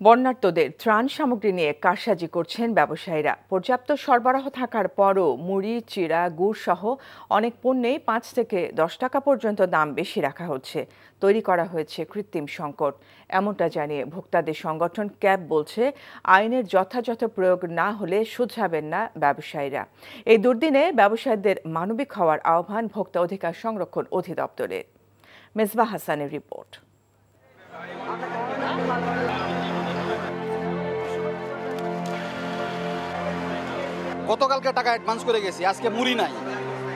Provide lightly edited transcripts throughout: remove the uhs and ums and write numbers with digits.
বন্যার্তদের ত্রাণ সামগ্রী নিয়ে কারসাজি করছেন ব্যবসায়ীরা। পর্যাপ্ত সরবরাহ থাকার পরও মুড়ি, চিড়া, গুড় সহ অনেক পণ্যেই ৫ থেকে ১০ টাকা পর্যন্ত দাম বেশি রাখা হচ্ছে। তৈরি করা হয়েছে কৃত্রিম সংকট, এমনটা জানিয়ে ভোক্তাদের সংগঠন ক্যাব বলছে, আইনের যথাযথ প্রয়োগ না হলে শুধরাবেন না ব্যবসায়ীরা। এই দুর্দিনে ব্যবসায়ীদের মানবিক হওয়ার আহ্বান ভোক্তা অধিকার সংরক্ষণ অধিদপ্তরের। মেজবা হাসানের রিপোর্ট। গতকালকে টাকা অ্যাডভান্স করে গেছি, আজকে মুড়ি নাই,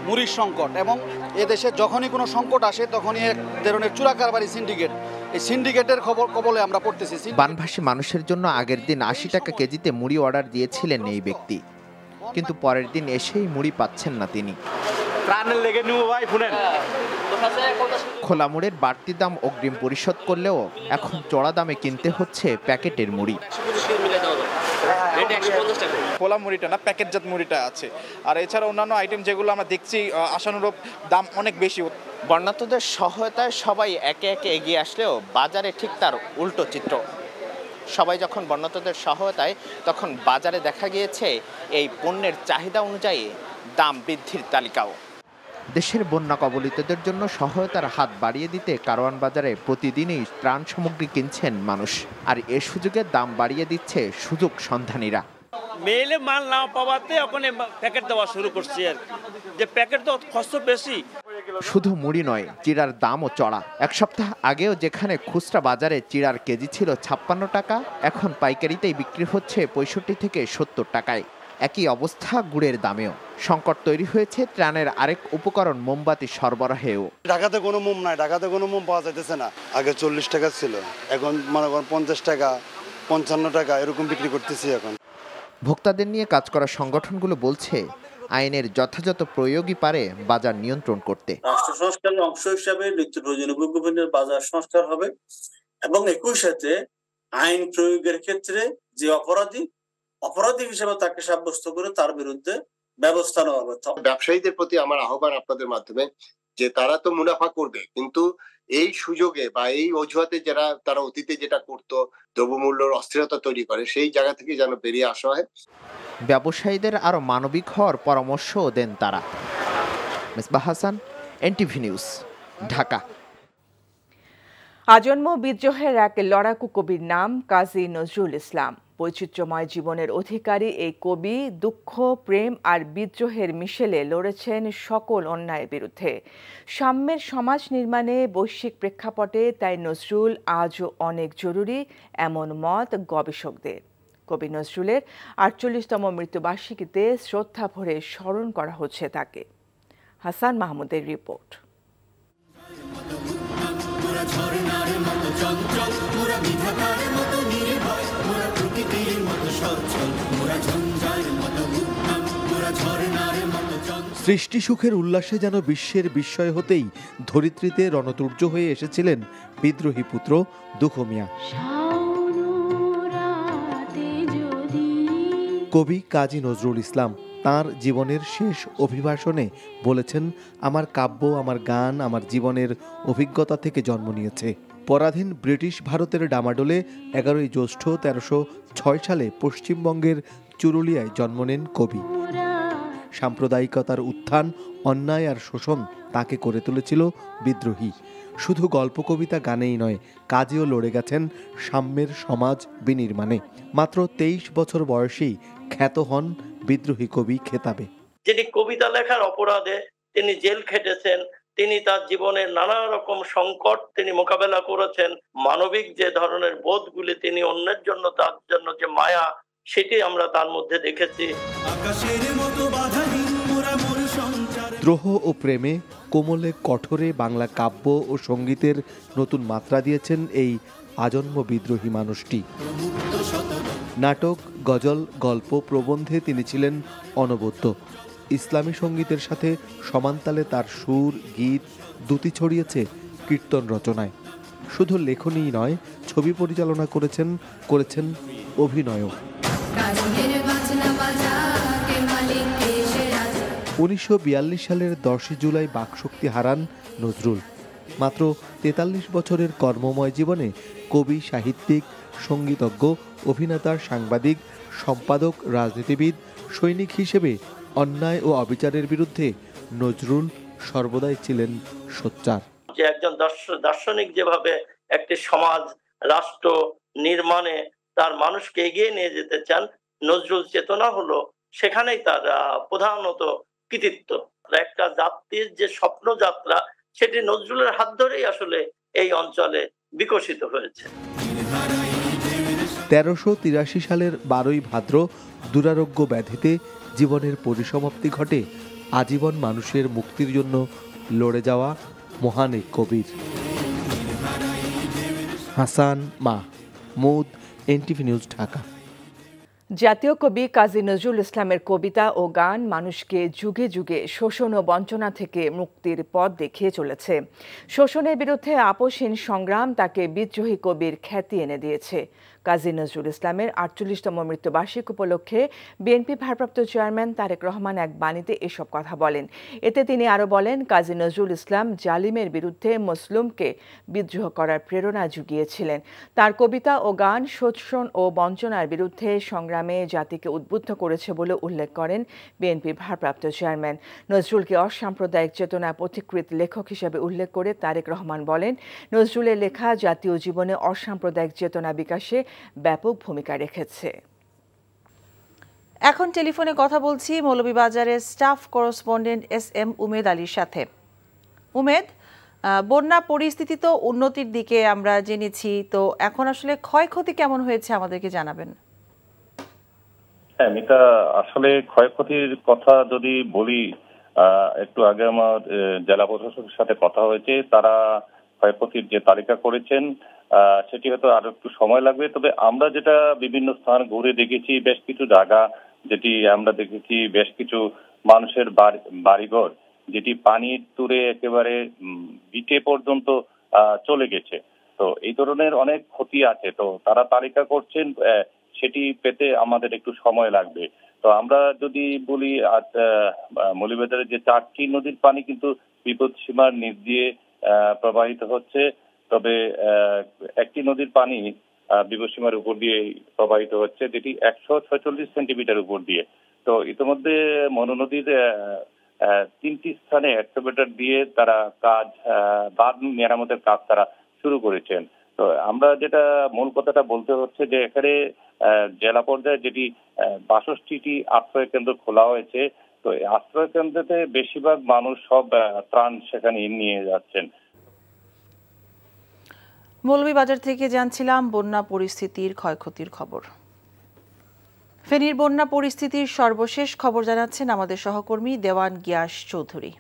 মুড়ির সংকট। এবং এদেশে যখনই কোনো সংকট আসে তখনই এক ধরনের চোরাকারবারি সিন্ডিকেট, এই সিন্ডিকেটের কবলে আমরা পড়তেছি। বানভাসী মানুষের জন্য আগের দিন ৮০ টাকা কেজিতে মুড়ি অর্ডার দিয়েছিলেন এই ব্যক্তি, কিন্তু পরের দিন এসেই মুড়ি পাচ্ছেন না তিনি। খোলা মুড়ের বাড়তি দাম অগ্রিম পরিশোধ করলেও এখন চড়া দামে কিনতে হচ্ছে প্যাকেটের মুড়ি। খোলা মুড়িটা না, প্যাকেটজাত মুড়িটা আছে। আর এছাড়া অন্যান্য আইটেম যেগুলো আমরা দেখছি আশানুরূপ দাম অনেক বেশি। বন্যার্তদের সহায়তায় সবাই একে একে এগিয়ে আসলেও বাজারে ঠিক তার উল্টো চিত্র। সবাই যখন বন্যার্তদের সহায়তায়, তখন বাজারে দেখা গিয়েছে এই পণ্যের চাহিদা অনুযায়ী দাম বৃদ্ধির তালিকাও। দেশের বন্যা কবলিতদের জন্য সহায়তার হাত বাড়িয়ে দিতে কারওয়ান বাজারে প্রতিদিনই ত্রাণ সামগ্রী কিনছেন মানুষ, আর এ সুযোগে দাম বাড়িয়ে দিচ্ছে সুযোগ সন্ধানীরা। মেলে মাল না পাওয়াতে ওখানে প্যাকেট দেওয়া শুরু করছে, আর যে প্যাকেট তো কষ্ট বেশি। শুধু মুড়ি নয়, চিড়ার দামও চড়া। এক সপ্তাহ আগেও যেখানে খুচরা বাজারে চিড়ার কেজি ছিল ৫৬ টাকা, এখন পাইকারিতেই বিক্রি হচ্ছে ৬৫ থেকে ৭০ টাকায়। একই অবস্থা গুড়ের দামেও। সংকট তৈরি হয়েছে ত্রাণের আরেক উপকরণ মোমবাতি সরবরাহেও। ঢাকাতে কোনো মোম নাই, ঢাকাতে কোনো মোম পাওয়া যাইতেছে না। আগে ৪০ টাকা ছিল, এখন মনে করেন ৫০ টাকা, ৫৫ টাকা এরকম বিক্রি করতেছি এখন। ভোক্তাদের নিয়ে কাজ করা সংগঠনগুলো বলছে, আইনের যথাযথ প্রয়োগই পারে বাজার নিয়ন্ত্রণ করতে। রাষ্ট্র সংস্কারের অংশ হিসাবে নিত্য প্রয়োজনীয় দ্রব্যের বাজার সংস্কার হবে এবং একই সাথে আইন প্রয়োগের ক্ষেত্রে যে অপরাধী হিসেবে তাকে সাব্যস্ত করে তার বিরুদ্ধে ব্যবস্থা নেওয়া হবে। ব্যবসায়ীদের প্রতি আমার আহ্বান আপনাদের মাধ্যমে, যে তারা তো মুনাফা করবে, কিন্তু এই সুযোগে বা এই অজুহাতে যারা তারা অতীতে যেটা করতো, দ্রব্যমূল্যের অস্থিরতা তৈরি করে, সেই জায়গা থেকে যেন বেরিয়ে আসা হয়। ব্যবসায়ীদের আরো মানবিক হওয়ার পরামর্শও দেন তারা। Mezba Hasan, NTV news, Dhaka. আজন্ম বিদ্রোহের এক লড়াকু কবির নাম কাজী নজরুল ইসলাম। বৈচিত্র্যময় জীবনের অধিকারী এই কবি দুঃখ, প্রেম আর বিদ্রোহের মিশেলে লড়েছেন সকল অন্যায়ের বিরুদ্ধে। সাম্যের সমাজ নির্মাণে বৈশ্বিক প্রেক্ষাপটে তাই নজরুল আজও অনেক জরুরি, এমন মত গবেষকদের। কবি নজরুলের ৪৮তম মৃত্যুবার্ষিকীতে শ্রদ্ধা ভরে স্মরণ করা হচ্ছে তাকে। হাসান মাহমুদের রিপোর্ট। সৃষ্টি সুখের উল্লাসে যেন বিশ্বের বিস্ময় হতেই ধরিত্রীতে রণতুর্য হয়ে এসেছিলেন বিদ্রোহী পুত্র দুখু মিয়া। কবি কাজী নজরুল ইসলাম তাঁর জীবনের শেষ অভিভাষণে বলেছেন, আমার কাব্য, আমার গান, আমার জীবনের অভিজ্ঞতা থেকে জন্ম নিয়েছে। পরাধীন ব্রিটিশ ভারতের ডামাডোলে ১১ই জ্যৈষ্ঠ ১৩০৬ সালে পশ্চিমবঙ্গের চুরুলিয়ায় জন্ম নেন কবি। সাম্প্রদায়িকতার উত্থান, অন্যায় আর শোষণ তাকে করে তুলেছিল বিদ্রোহী। শুধু গল্প কবিতা গানেই নয়, কাজেও লড়ে গেছেন সাম্যের সমাজ বিনির্মাণে। মাত্র ২৩ বছর বয়সেই খ্যাত হন বিদ্রোহী কবি খেতাবে। যিনি কবিতা লেখার অপরাধে তিনি জেল খেটেছেন, তিনি তার জীবনের নানা রকম সংকট তিনি মোকাবেলা করেছেন। মানবিক যে ধরনের বোধগুলি তিনি অন্যের জন্য, তার জন্য যে মায়া, সেটি আমরা তার মধ্যে দেখেছি। দ্রোহ ও প্রেমে, কোমলে কঠোরে বাংলা কাব্য ও সঙ্গীতের নতুন মাত্রা দিয়েছেন এই আজন্ম বিদ্রোহী মানুষটি। নাটক, গজল, গল্প, প্রবন্ধে তিনি ছিলেন অনবদ্য। ইসলামী সঙ্গীতের সাথে সমানতালে তার সুর, গীত দুটি ছড়িয়েছে কীর্তন রচনায়। শুধু লেখনীই নয়, ছবি পরিচালনা করেছেন অভিনয়ও। ১৯৪২ সালের ১০ জুলাই বাকশক্তি হারান নজরুল। মাত্র ৪৩ বছরের কর্মময় জীবনে কবি, সাহিত্যিক, সঙ্গীতজ্ঞ, অভিনেতা, সাংবাদিক, সম্পাদক, রাজনীতিবিদ, সৈনিক হিসেবে অন্যায় ও অবিচারের বিরুদ্ধে নজরুল সর্বদাই ছিলেন সোচ্চার। যে একজন দার্শনিক যেভাবে একটি সমাজ রাষ্ট্র নির্মাণে তার মানুষকে এগিয়ে নিয়ে যেতে চান, নজরুল চেতনা হলো সেখানেই তার প্রধানত কৃতিত্ব। একটা জাতির যে স্বপ্ন যাত্রা, সেটি নজরুলের হাত ধরেই আসলে এই অঞ্চলে বিকশিত হয়েছে। 1383 সালের 12ই ভাদ্র দুরারোগ্য ব্যাধিতে জীবনের পরিসমাপ্তি ঘটে আজীবন মানুষের মুক্তির জন্য লড়ে যাওয়া মহান এক কবির। Hasan Mahmud, NTV news, Dhaka. জাতীয় কবি কাজী নজরুল ইসলামের কবিতা ও গান মানুষকে যুগে যুগে শোষণ ও বঞ্চনা থেকে মুক্তির পথ দেখিয়ে চলেছে। শোষণের বিরুদ্ধে আপোষহীন সংগ্রাম তাকে বিদ্রোহী কবির খ্যাতি এনে দিয়েছে। কাজী নজরুল ইসলামের 48তম মৃত্যুবার্ষিকী উপলক্ষে বিএনপি ভারপ্রাপ্ত চেয়ারম্যান তারেক রহমান এক বাণীতে এসব কথা বলেন। এতে তিনি আরও বলেন, কাজী নজরুল ইসলাম জালিমের বিরুদ্ধে মজলুমকে বিদ্রোহ করার প্রেরণা জুগিয়েছিলেন। তার কবিতা ও গান শোষণ ও বঞ্চনার বিরুদ্ধে সংগ্রামে জাতিকে উদ্বুদ্ধ করেছে বলে উল্লেখ করেন বিএনপির ভারপ্রাপ্ত চেয়ারম্যান। নজরুলকে অসাম্প্রদায়িক চেতনার পথিকৃৎ লেখক হিসেবে উল্লেখ করে তারেক রহমান বলেন, নজরুলের লেখা জাতীয় জীবনে অসাম্প্রদায়িক চেতনা বিকাশে ব্যাপক ভূমিকা রেখেছে। এখন টেলিফোনে কথা বলছি মৌলভীবাজারের স্টাফ করেসপন্ডেন্ট SM উমেদ আলীর সাথে। উমেদ, বন্যা পরিস্থিতি তো উন্নতির দিকে আমরা জেনেছি, তো এখন আসলে ক্ষয়ক্ষতি কেমন হয়েছে আমাদেরকে জানাবেন। হ্যাঁ মিতা, আসলে ক্ষয়ক্ষতির কথা যদি বলি, একটু আগে আমার জেলা প্রশাসকের সাথে কথা হয়েছে, তারা ক্ষয়ক্ষতির যে তালিকা করেছেন সেটি হয়তো আরো একটু সময় লাগবে। তবে আমরা যেটা বিভিন্ন স্থান ঘুরে দেখেছি, বেশ কিছু জায়গা যেটি আমরা দেখেছি, বেশ কিছু মানুষের বাড়িঘর যেটি পানির তুরে একেবারে বিটে পর্যন্ত চলে গেছে। তো এই ধরনের অনেক ক্ষতি আছে, তো তারা তালিকা করছেন, সেটি পেতে আমাদের একটু সময় লাগবে। তো আমরা যদি বলি, মৌলভীবাজারের যে 4টি নদীর পানি কিন্তু বিপদ সীমার নিচ দিয়ে প্রবাহিত হচ্ছে, তবে একটি নদীর পানি বিপদসীমার উপর দিয়ে প্রবাহিত হচ্ছে, যেটি 146 সেন্টিমিটার উপর দিয়ে। তো ইতিমধ্যে মনোনদীর 3টি স্থানে এক্সকাভেটর দিয়ে তারা বাঁধ মেরামতের কাজ তারা শুরু করেছেন। তো আমরা যেটা মূল কথাটা বলতে হচ্ছে যে এখানে জেলা পর্যায়ে যেটি 62টি আশ্রয় কেন্দ্র খোলা হয়েছে, তো এই আশ্রয় কেন্দ্রতে বেশিরভাগ মানুষ সব ত্রাণ সেখানে নিয়ে যাচ্ছেন। মৌলভীবাজার থেকে জানছিলাম বন্যা পরিস্থিতির ক্ষয়ক্ষতির খবর। ফেনীর বন্যা পরিস্থিতির সর্বশেষ খবর জানাচ্ছেন আমাদের সহকর্মী দেওয়ান গিয়াস চৌধুরী।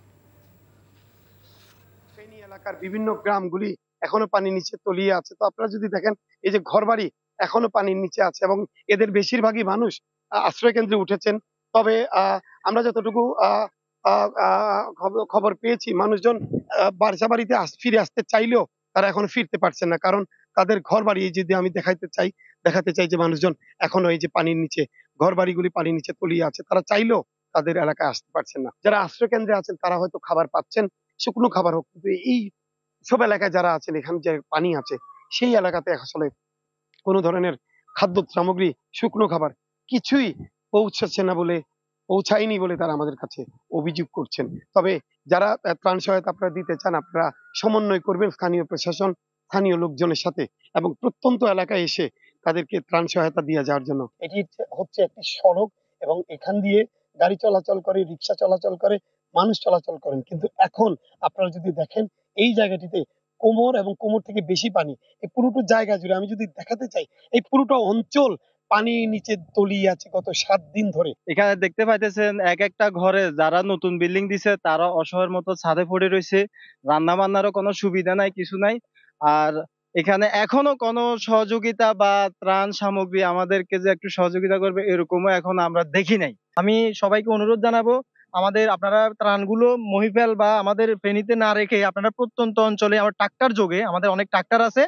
ফেনী এলাকার বিভিন্ন গ্রামগুলি এখনো পানির নিচে তলিয়ে আছে। তো আপনারা যদি দেখেন, এই যে ঘরবাড়ি এখনো পানির নিচে আছে এবং এদের বেশিরভাগই মানুষ আশ্রয় কেন্দ্রে উঠেছেন। তবে আমরা যতটুকু খবর পেয়েছি, মানুষজন বাসা বাড়িতে ফিরে আসতে চাইলেও তারা এখন ফিরতে পারছেন না, কারণ তাদের ঘর বাড়ি যদি আমি দেখাতে চাই যে মানুষজন এখনো এই যে পানির নিচে, ঘর বাড়িগুলি পানির নিচে তলিয়ে আছে, তারা চাইলেও তাদের এলাকায় আসতে পারছেন না। যারা আশ্রয় কেন্দ্রে আছেন তারা হয়তো খাবার পাচ্ছেন, শুকনো খাবার হোক, কিন্তু এই সব এলাকায় যারা আছেন, এখানে যে পানি আছে সেই এলাকাতে আসলে কোনো ধরনের খাদ্য সামগ্রী, শুকনো খাবার কিছুই পৌঁছায়নি বলে তারা আমাদের কাছে অভিযোগ করছেন। তবে যারা ত্রাণ সহায়তা আপনারা দিতে চান, আপনারা সমন্বয় করবেন স্থানীয় প্রশাসন, স্থানীয় লোকজনের সাথে, এবং প্রত্যন্ত এলাকায় এসে তাদেরকে ত্রাণ সহায়তা দিয়ে যাওয়ার জন্য। এটি হচ্ছে একটি সড়ক এবং এখান দিয়ে গাড়ি চলাচল করে, রিক্সা চলাচল করে, মানুষ চলাচল করেন। কিন্তু এখন আপনারা যদি দেখেন, এই জায়গাটিতে কোমর এবং কোমর থেকে বেশি পানি। এই পুরোটা জায়গা জুড়ে আমি যদি দেখাতে চাই, এই পুরোটা অঞ্চল পানির নিচে তলিয়ে আছে গত 7 দিন ধরে। এখানে দেখতে পাইতেছেন এক একটা ঘরে যারা নতুন বিল্ডিং দিছে তারা অসহায়ের মতো ছাদে পড়ে রয়েছে, রান্না বান্নারও কোনো সুবিধা নাই, কিছু নাই। আর এখানে এখনো কোনো সহযোগিতা বা ত্রাণ সামগ্রী আমাদেরকে যে একটু সহযোগিতা করবে এরকমও এখন আমরা দেখি নাই। আমি সবাইকে অনুরোধ জানাবো, আপনারা ত্রাণগুলো মহিফেল বা আমাদের ফেনীতে না রেখে আপনারা প্রত্যন্ত অঞ্চলে, আমার ট্রাক্টর যোগে, আমাদের অনেক ট্রাক্টর আছে,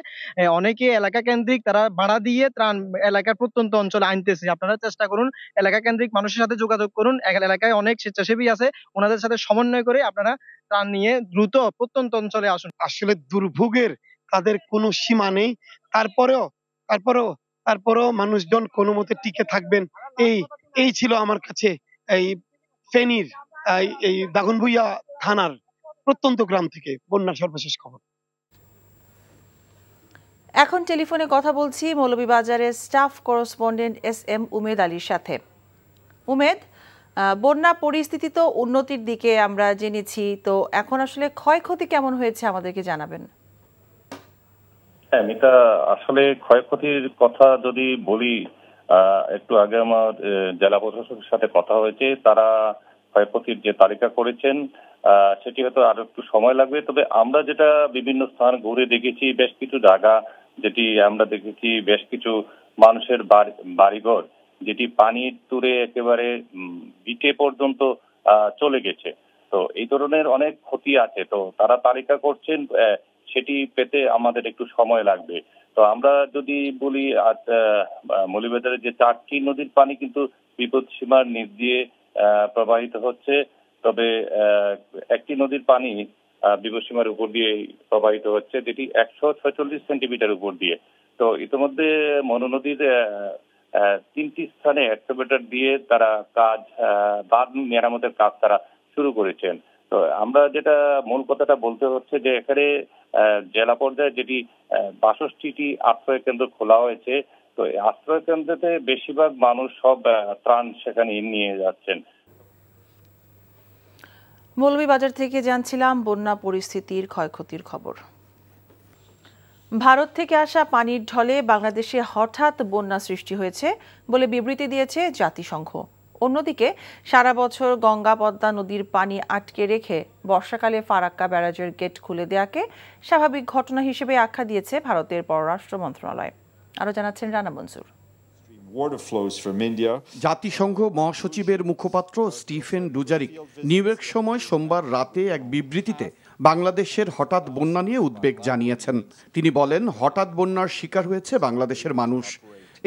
অনেকে এলাকা কেন্দ্রিক তারা ভাড়া দিয়ে ত্রাণ এলাকার প্রত্যন্ত অঞ্চলে আনতেছে। আপনারা চেষ্টা করুন, এলাকা কেন্দ্রিক মানুষের সাথে যোগাযোগ করুন, এলাকায় অনেক স্বেচ্ছাসেবী আছে, ওনাদের সাথে সমন্বয় করে আপনারা ত্রাণ নিয়ে দ্রুত প্রত্যন্ত অঞ্চলে আসুন। আসলে দুর্ভোগের তাদের কোনো সীমা নেই, তারপরেও তারপরেও মানুষজন কোনো মতে টিকে থাকবেন, এই এই ছিল আমার কাছে এই ফেনীর এই দাগনভূঞা থানার প্রত্যন্ত গ্রাম থেকে বন্যার সর্বশেষ খবর। এখন টেলিফোনে কথা বলছি মৌলভীবাজারের স্টাফ করেসপন্ডেন্ট SM উমেদ আলীর সাথে। উমেদ, বন্যা পরিস্থিতি তো উন্নতির দিকে আমরা জেনেছি, তো এখন আসলে ক্ষয়ক্ষতি কেমন হয়েছে আমাদেরকে জানাবেন। হ্যাঁ মিতা, আসলে ক্ষয়ক্ষতির কথা যদি বলি, একটু আগে আমার জেলা প্রশাসকের সাথে কথা হয়েছে, তারা ক্ষয়ক্ষতির যে তালিকা করেছেন সেটি হয়তো আরো একটু সময় লাগবে। তবে আমরা যেটা বিভিন্ন স্থান ঘুরে দেখেছি, বেশ কিছু জায়গা যেটি আমরা দেখেছি, বেশ কিছু মানুষের বাড়িঘর যেটি পানির তুরে একেবারে বিটে পর্যন্ত চলে গেছে। তো এই ধরনের অনেক ক্ষতি আছে, তো তারা তালিকা করছেন, সেটি পেতে আমাদের একটু সময় লাগবে। তো আমরা যদি বলি, মৌলভীবাজারের যে 4টি নদীর পানি কিন্তু বিপদ সীমার নিচ দিয়ে প্রবাহিত হচ্ছে, তবে একটি নদীর পানি বিপদসীমার উপর দিয়ে প্রবাহিত হচ্ছে, যেটি 146 সেন্টিমিটার উপর দিয়ে। তো ইতিমধ্যে মনোনদীর 3টি স্থানে এক্সকাভেটর দিয়ে তারা বাঁধ মেরামতের কাজ তারা শুরু করেছেন। তো আমরা যেটা মূল কথাটা বলতে হচ্ছে যে এখানে জেলা পর্যায়ে যেটি 62টি আশ্রয় কেন্দ্র খোলা হয়েছে, তো এই আশ্রয় কেন্দ্রতে বেশিরভাগ মানুষ সব ত্রাণ সেখানে নিয়ে যাচ্ছেন। মৌলভীবাজার থেকে জানছিলাম বন্যা পরিস্থিতির ক্ষয়ক্ষতির খবর। ভারত থেকে আসা পানির ঢলে বাংলাদেশে হঠাৎ বন্যা সৃষ্টি হয়েছে বলে বিবৃতি দিয়েছে জাতিসংঘ। অন্যদিকে সারা বছর গঙ্গা পদ্মা নদীর পানি আটকে রেখে বর্ষাকালে ফারাক্কা ব্যারাজের গেট খুলে দেওয়াকে স্বাভাবিক ঘটনা হিসেবে আখ্যা দিয়েছে ভারতের পররাষ্ট্র মন্ত্রণালয়। আরো জানাচ্ছেন রানা মনসুর। জাতিসংঘ মহাসচিবের মুখপাত্র স্টিফেন ডুজারিক নিউ ইয়র্ক সময় সোমবার রাতে এক বিবৃতিতে বাংলাদেশের হঠাৎ বন্যা নিয়ে উদ্বেগ জানিয়েছেন। তিনি বলেন, হঠাৎ বন্যার শিকার হয়েছে বাংলাদেশের মানুষ।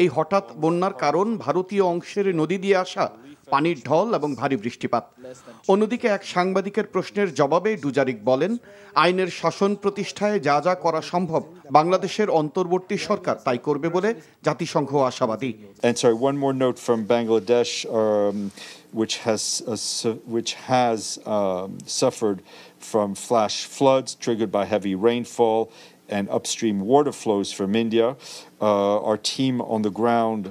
এই হঠাৎ বন্যার কারণ ভারতীয় অংশের নদী দিয়ে আসা পানির ঢল এবং ভারী বৃষ্টিপাত। অন্যদিকে এক সাংবাদিকের প্রশ্নের জবাবে ডুজারিক বলেন, আইনের শাসন প্রতিষ্ঠায় যা যা করা সম্ভব বাংলাদেশের অন্তর্বর্তী সরকার তাই করবে বলে জাতিসংঘ আশাবাদী। And sorry, one more note from Bangladesh, which has suffered from flash floods triggered by heavy rainfall and upstream water flows from India. Our team on the ground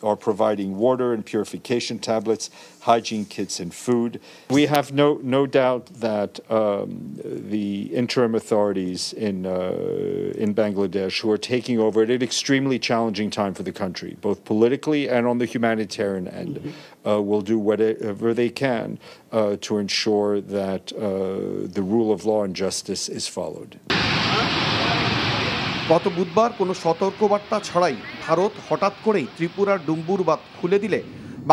are providing water and purification tablets, hygiene kits and food. We have no doubt that the interim authorities in Bangladesh, who are taking over at an extremely challenging time for the country, both politically and on the humanitarian end, will do whatever they can to ensure that the rule of law and justice is followed. গত বুধবার কোনো সতর্কবার্তা ছাড়াই ভারত হঠাৎ করেই ত্রিপুরার ডুম্বুর বাঁধ খুলে দিলে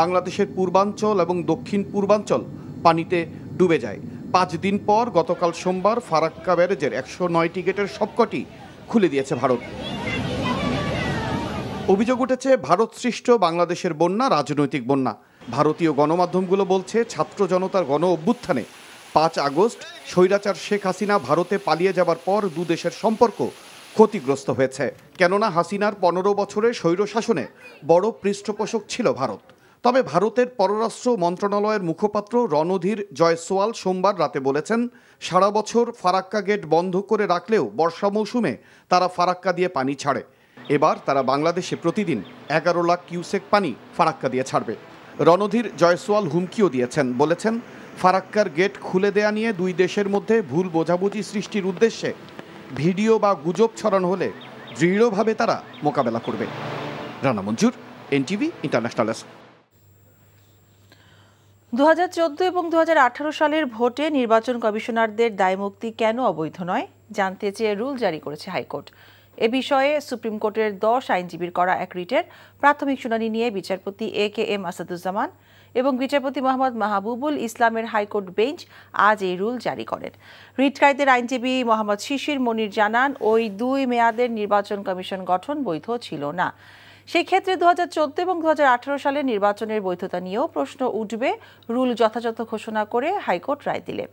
বাংলাদেশের পূর্বাঞ্চল এবং দক্ষিণ পূর্বাঞ্চল পানিতে ডুবে যায়। 5 দিন পর গতকাল সোমবার ফারাক্কা ব্যারেজের 109টি গেটের সবকটি খুলে দিয়েছে ভারত। অভিযোগ উঠেছে ভারত সৃষ্ট বাংলাদেশের বন্যা রাজনৈতিক বন্যা। ভারতীয় গণমাধ্যমগুলো বলছে, ছাত্র জনতার গণ অভ্যুত্থানে 5 আগস্ট স্বৈরাচার শেখ হাসিনা ভারতে পালিয়ে যাবার পর দুদেশের সম্পর্ক ক্ষতিগ্রস্ত হয়েছে। কেননা হাসিনার 15 বছরের স্বৈরশাসনে বড় পৃষ্ঠপোষক ছিল ভারত। তবে ভারতের পররাষ্ট্র মন্ত্রণালয়ের মুখপাত্র রণধীর জয়সওয়াল সোমবার রাতে বলেছেন, সারা বছর ফারাক্কা গেট বন্ধ করে রাখলেও বর্ষা মৌসুমে তারা ফারাক্কা দিয়ে পানি ছাড়ে। এবার তারা বাংলাদেশে প্রতিদিন 11 লাখ কিউসেক পানি ফারাক্কা দিয়ে ছাড়বে। রণধীর জয়সওয়াল হুমকিও দিয়েছেন, বলেছেন, ফারাক্কার গেট খুলে দেয়া নিয়ে দুই দেশের মধ্যে ভুল বোঝাবুঝি সৃষ্টির উদ্দেশ্যে ভিডিও বা গুজব ছড়ানো হলে দৃঢ়ভাবে তারা মোকাবেলা করবে। রানা মঞ্জুর, এনটিভি ইন্টারন্যাশনাল ডেস্ক। 2014 এবং 2018 সালের ভোটে নির্বাচন কমিশনারদের দায়মুক্তি কেন অবৈধ নয় জানতে চেয়ে রুল জারি করেছে হাইকোর্ট। এ বিষয়ে সুপ্রিম কোর্টের 10 আইনজীবীর করা এক রিটের প্রাথমিক শুনানি নিয়ে বিচারপতি AKM আসাদুজ্জামান এবং বিচারপতি মোহাম্মদ মাহবুবুল ইসলামের হাইকোর্ট বেঞ্চ আজ এই রুল জারি করেন। রিটকারীদের আইনজীবী মোহাম্মদ শিশির মনির জানান, ওই 2 মেয়াদের নির্বাচন কমিশন গঠন বৈধ ছিল না। সেই ক্ষেত্রে 2014 এবং 2018 সালের নির্বাচনের বৈধতা নিয়েও প্রশ্ন উঠবে রুল যথাযথ ঘোষণা করে হাইকোর্ট রায় দিলে।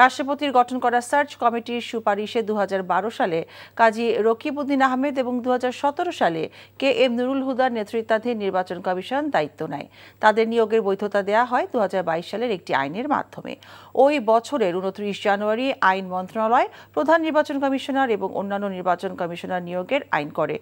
রাষ্ট্রপতির গঠন করা সার্চ কমিটির সুপারিশে 2012 সালে কাজী রকিবউদ্দিন আহমেদ এবং 2017 সালে KM নুরুল হুদার নেতৃত্বাধীন নির্বাচন কমিশন দায়িত্ব নেয়। তাদের নিয়োগের বৈধতা দেয়া হয় 2022 সালের একটি আইনের মাধ্যমে। ওই বছরের 29 জানুয়ারি আইন মন্ত্রণালয় প্রধান নির্বাচন কমিশনার এবং অন্যান্য নির্বাচন কমিশনার নিয়োগের আইন করে।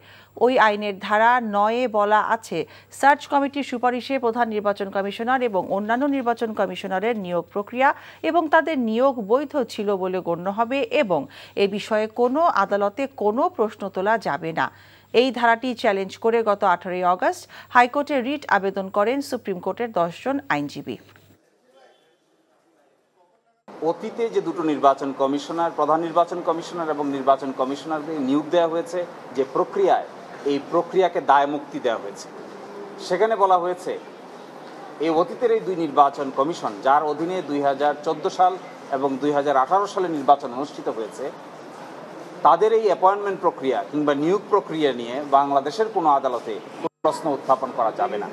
ওই আইনের ধারা 9-এ বলা আছে, সার্চ কমিটির সুপারিশে প্রধান নির্বাচন কমিশনার এবং অন্যান্য নির্বাচন কমিশনারের নিয়োগ প্রক্রিয়া এবং তাদের নিয়োগ বৈধ ছিল বলে গণ্য হবে এবং এ বিষয়ে কোনো আদালতে কোনো প্রশ্ন তোলা যাবে না। এই ধারাটি চ্যালেঞ্জ করে গত 18 আগস্ট হাইকোর্টে রিট আবেদন করেন সুপ্রিম কোর্টের 10 জন আইনজীবী। অতীতে যে দুটো নির্বাচন কমিশনার, প্রধান নির্বাচন কমিশনার এবং নির্বাচন কমিশনারকে নিয়োগ দেওয়া হয়েছে যে প্রক্রিয়ায়, এই প্রক্রিয়াকে দায়মুক্তি দেওয়া হয়েছে। সেখানে বলা হয়েছে এই অতীতের এই দুই নির্বাচন কমিশন, যার অধীনে 2014 সাল এবং 2018 সালে নির্বাচন অনুষ্ঠিত হয়েছে, তাদের এই অ্যাপয়েন্টমেন্ট প্রক্রিয়া কিংবা নিয়োগ প্রক্রিয়া নিয়ে বাংলাদেশের কোনো আদালতে প্রশ্ন উত্থাপন করা যাবে না।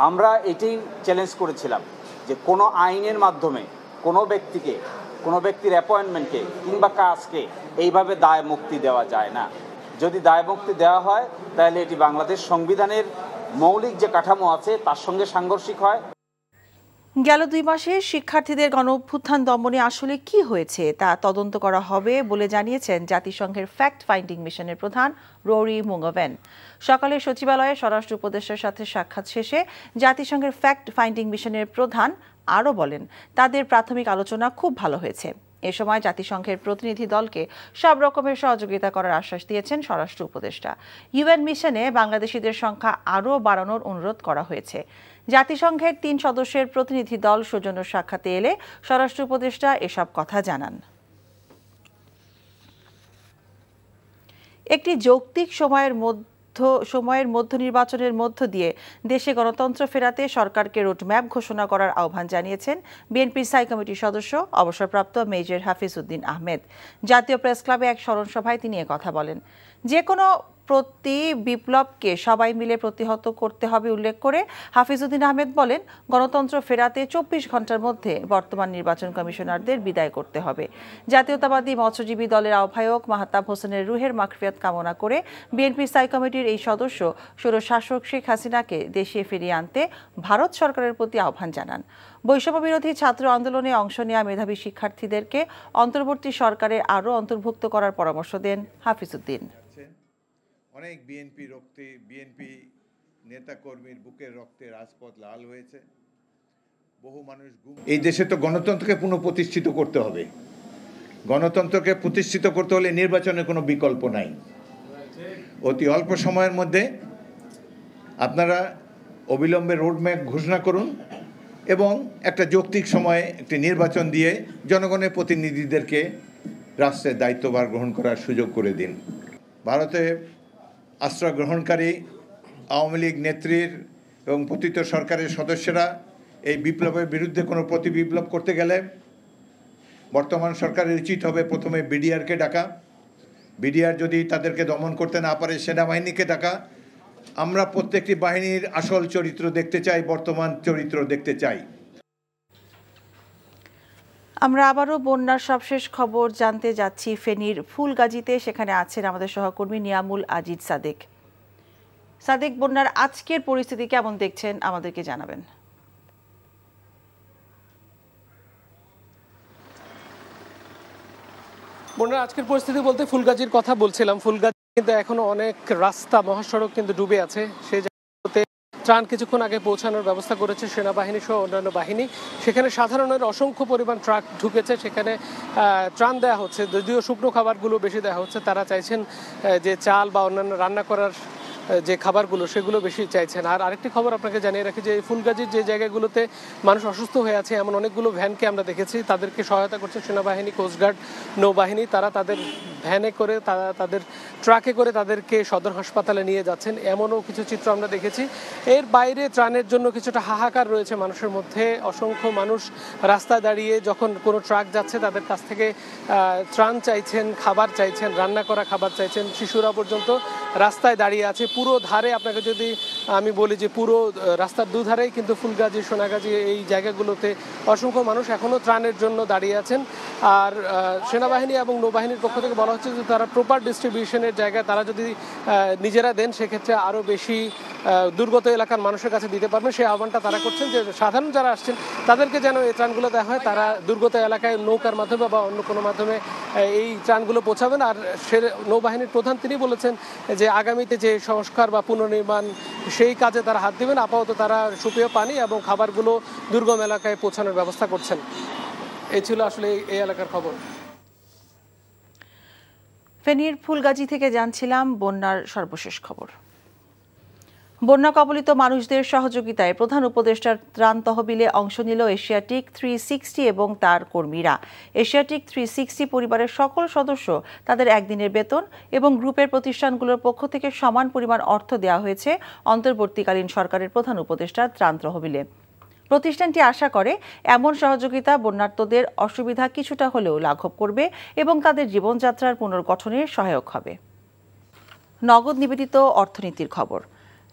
আমরা এটাই চ্যালেঞ্জ করেছিলাম যে কোনো আইনের মাধ্যমে কোনো ব্যক্তিকে, কোনো ব্যক্তির অ্যাপয়েন্টমেন্টকে কিংবা কাজকে এইভাবে দায় মুক্তি দেওয়া যায় না। যদি দায় মুক্তি দেওয়া হয় তাহলে এটি বাংলাদেশ সংবিধানের মৌলিক যে কাঠামো আছে তার সঙ্গে সাংঘর্ষিক হয়। গেল 2 মাসে শিক্ষার্থীদের গণঅভ্যুত্থান দমনে আসলে কি হয়েছে তা তদন্ত করা হবে বলে জানিয়েছেন জাতিসংঘের ফ্যাক্ট ফাইন্ডিং মিশনের প্রধান রোরি মুঙ্গভেন। সকালে সচিবালয়ে স্বরাষ্ট্র উপদেষ্টার সাথে সাক্ষাৎ শেষে জাতিসংঘের ফ্যাক্ট ফাইন্ডিং মিশনের প্রধান আরও বলেন, তাদের প্রাথমিক আলোচনা খুব ভালো হয়েছে। এ সময় জাতিসংঘের প্রতিনিধি দলকে সব রকমের সহযোগিতা করার আশ্বাস দিয়েছেন স্বরাষ্ট্র উপদেষ্টা। ইউএন মিশনে বাংলাদেশিদের সংখ্যা আরও বাড়ানোর অনুরোধ করা হয়েছে। জাতিসংঘের 3 সদস্যের প্রতিনিধি দল সৌজন্য সাক্ষাতে এলে স্বরাষ্ট্র উপদেষ্টা এসব কথা জানান। একটি যৌক্তিক সময়ের মধ্য নির্বাচনের মধ্য দিয়ে দেশে গণতন্ত্র ফেরাতে সরকারকে রোডম্যাপ ঘোষণা করার আহ্বান জানিয়েছেন বিএনপির স্থায়ী কমিটির সদস্য অবসরপ্রাপ্ত মেজর হাফিজউদ্দিন আহমেদ। জাতীয় প্রেস ক্লাবে এক স্মরণ সভায় তিনি কথা বলেন। যে কোনো বিপ্লবকে সবাই মিলে প্রতিহত করতে হবে উল্লেখ করে হাফিজউদ্দিন আহমেদ বলেন, গণতন্ত্র ফেরাতে 24 ঘন্টার মধ্যে বর্তমান নির্বাচন কমিশনারদের বিদায় করতে হবে। জাতীয়তাবাদী মৎস্যজীবী দলের আহ্বায়ক মাহতাব হোসেনের রুহের মাগফিরাত কামনা করে বিএনপির স্থায়ী কমিটির এই সদস্য স্বৈরশাসক শেখ হাসিনাকে দেশে ফিরিয়ে আনতে ভারত সরকারের প্রতি আহ্বান জানান। বৈষম্য বিরোধী ছাত্র আন্দোলনে অংশ নেওয়া মেধাবী শিক্ষার্থীদেরকে অন্তর্বর্তী সরকারে আরও অন্তর্ভুক্ত করার পরামর্শ দেন হাফিজউদ্দিন। অনেক বিএনপি নেতা কর্মীর বুকের রক্তে রাজপথ লাল হয়েছে, বহু মানুষ এই দেশে তো গণতন্ত্রকে পুনঃপ্রতিষ্ঠিত করতে হবে। গণতন্ত্রকে প্রতিষ্ঠিত করতে হলে নির্বাচনের কোনো বিকল্প নাই। অতি অল্প সময়ের মধ্যে আপনারা অবিলম্বে রোডম্যাপ ঘোষণা করুন এবং একটা যৌক্তিক সময়ে একটি নির্বাচন দিয়ে জনগণের প্রতিনিধিদেরকে রাষ্ট্রের দায়িত্বভার গ্রহণ করার সুযোগ করে দিন। ভারতে আশ্রয় গ্রহণকারী আওয়ামী লীগ নেত্রীর এবং পতিত সরকারের সদস্যরা এই বিপ্লবের বিরুদ্ধে কোনো প্রতিবিপ্লব করতে গেলে বর্তমান সরকারের উচিত হবে প্রথমে বিডিআরকে ডাকা, বিডিআর যদি তাদেরকে দমন করতে না পারে সেনাবাহিনীকে ডাকা। আমরা প্রত্যেকটি বাহিনীর আসল চরিত্র দেখতে চাই, বর্তমান চরিত্র দেখতে চাই। আমরা আবারও বন্যার সবশেষ খবর জানতে যাচ্ছি ফেনীর ফুলগাজীতে। সেখানে আছেন আমাদের সহকর্মী নিয়ামুল আজিজ সাদেক। সাদেক, বন্যার আজকের পরিস্থিতি কেমন দেখছেন আমাদেরকে জানাবেন। বন্যার আজকের পরিস্থিতি বলতে ফুলগাজীর কথা বলছিলাম। ফুলগাজী কিন্তু এখনো অনেক রাস্তা, মহাসড়ক কিন্তু ডুবে আছে। সেই জায়গাতে ত্রাণ কিছুক্ষণ আগে পৌঁছানোর ব্যবস্থা করেছে সেনাবাহিনী সহ অন্যান্য বাহিনী। সেখানে সাধারণের অসংখ্য পরিমাণ ট্রাক ঢুকেছে, সেখানে ত্রাণ দেওয়া হচ্ছে। যদিও শুকনো খাবারগুলো বেশি দেওয়া হচ্ছে, তারা চাইছেন যে চাল বা অন্যান্য রান্না করার যে খাবারগুলো সেগুলো বেশি চাইছেন। আর আরেকটি খবর আপনাকে জানিয়ে রাখি যে ফুলগাজীর যে জায়গাগুলোতে মানুষ অসুস্থ হয়ে আছে এমন অনেকগুলো ভ্যানকে আমরা দেখেছি, তাদেরকে সহায়তা করছে সেনাবাহিনী, কোস্টগার্ড, নৌবাহিনী। তারা তাদের ভ্যানে করে, তাদের ট্রাকে করে তাদেরকে সদর হাসপাতালে নিয়ে যাচ্ছেন, এমনও কিছু চিত্র আমরা দেখেছি। এর বাইরে ত্রাণের জন্য কিছুটা হাহাকার রয়েছে মানুষের মধ্যে। অসংখ্য মানুষ রাস্তায় দাঁড়িয়ে যখন কোনো ট্রাক যাচ্ছে তাদের কাছ থেকে ত্রাণ চাইছেন, খাবার চাইছেন, রান্না করা খাবার চাইছেন। শিশুরা পর্যন্ত রাস্তায় দাঁড়িয়ে আছে। পুরো ধারে আপনাকে যদি আমি বলি যে পুরো রাস্তার দুধারেই কিন্তু ফুলগাজী, সোনাগাজী এই জায়গাগুলোতে অসংখ্য মানুষ এখনও ত্রাণের জন্য দাঁড়িয়ে আছেন। আর সেনাবাহিনী এবং নৌবাহিনীর পক্ষ থেকে বলা হচ্ছে যে তারা প্রপার ডিস্ট্রিবিউশনের জায়গায় তারা যদি নিজেরা দেন সেক্ষেত্রে আরও বেশি দুর্গত এলাকার মানুষের কাছে দিতে পারবেন। সেই আহ্বানটা তারা করছেন যে সাধারণ যারা আসছেন তাদেরকে যেন এই ত্রাণগুলো দেওয়া হয়, তারা দুর্গত এলাকায় নৌকার মাধ্যমে বা অন্য কোনো মাধ্যমে এই ত্রাণগুলো পৌঁছাবেন। আর সে নৌবাহিনীর প্রধান তিনি বলেছেন যে আগামীতে যে সংস্কার বা পুনর্নির্মাণ সেই কাজে তারা হাত দেবেন। আপাতত তারা সুপেয় পানি এবং খাবারগুলো দুর্গম এলাকায় পৌঁছানোর ব্যবস্থা করছেন। এই ছিল আসলে এই এলাকার খবর। ফেনীর ফুলগাজী থেকে জানছিলাম বন্যার সর্বশেষ খবর। বন্যা কবলিত মানুষদের সহযোগিতায় প্রধান উপদেষ্টার ত্রাণ তহবিলে অংশ নিল এশিয়াটিক 360 এবং তার কর্মীরা। এশিয়াটিক 360 পরিবারের সকল সদস্য তাদের একদিনের বেতন এবং গ্রুপের প্রতিষ্ঠানগুলোর পক্ষ থেকে সমান পরিমাণ অর্থ দেওয়া হয়েছে অন্তর্বর্তীকালীন সরকারের প্রধান উপদেষ্টার ত্রাণ তহবিলে। প্রতিষ্ঠানটি আশা করে এমন সহযোগিতা বন্যার্তদের অসুবিধা কিছুটা হলেও লাঘব করবে এবং তাদের জীবনযাত্রার পুনর্গঠনে সহায়ক হবে। নগদ নিবেদিত অর্থনীতির খবর।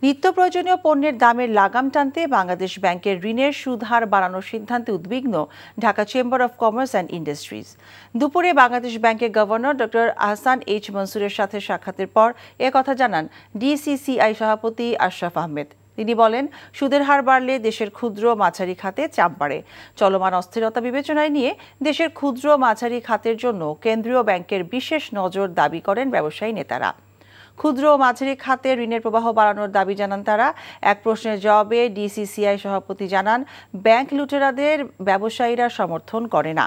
নিত্য প্রয়োজনীয় পণ্যের দামের লাগাম টানতে বাংলাদেশ ব্যাংকের ঋণের সুদ হার বাড়ানোর সিদ্ধান্তে উদ্বিগ্ন Dhaka chamber of commerce and industries. দুপুরে বাংলাদেশ ব্যাংকের গভর্নর ডক্টর আহসান এইচ মনসুরের সাথে সাক্ষাতের পর কথা জানান ডিসিসিআই সভাপতি আশরাফ আহমেদ। তিনি বলেন, সুদের হার বাড়লে দেশের ক্ষুদ্র মাঝারি খাতে চাপ বাড়ে। চলমান অস্থিরতা বিবেচনায় নিয়ে দেশের ক্ষুদ্র মাঝারি খাতের জন্য কেন্দ্রীয় ব্যাংকের বিশেষ নজর দাবি করেন ব্যবসায়ী নেতারা। ক্ষুদ্র ও মাঝারি খাতে ঋণের প্রবাহ বাড়ানোর দাবি জানান তারা। এক প্রশ্নের জবাবে ডিসিসিআই সভাপতি জানান, ব্যাংক লুটেরাদের ব্যবসায়ীরা সমর্থন করে না।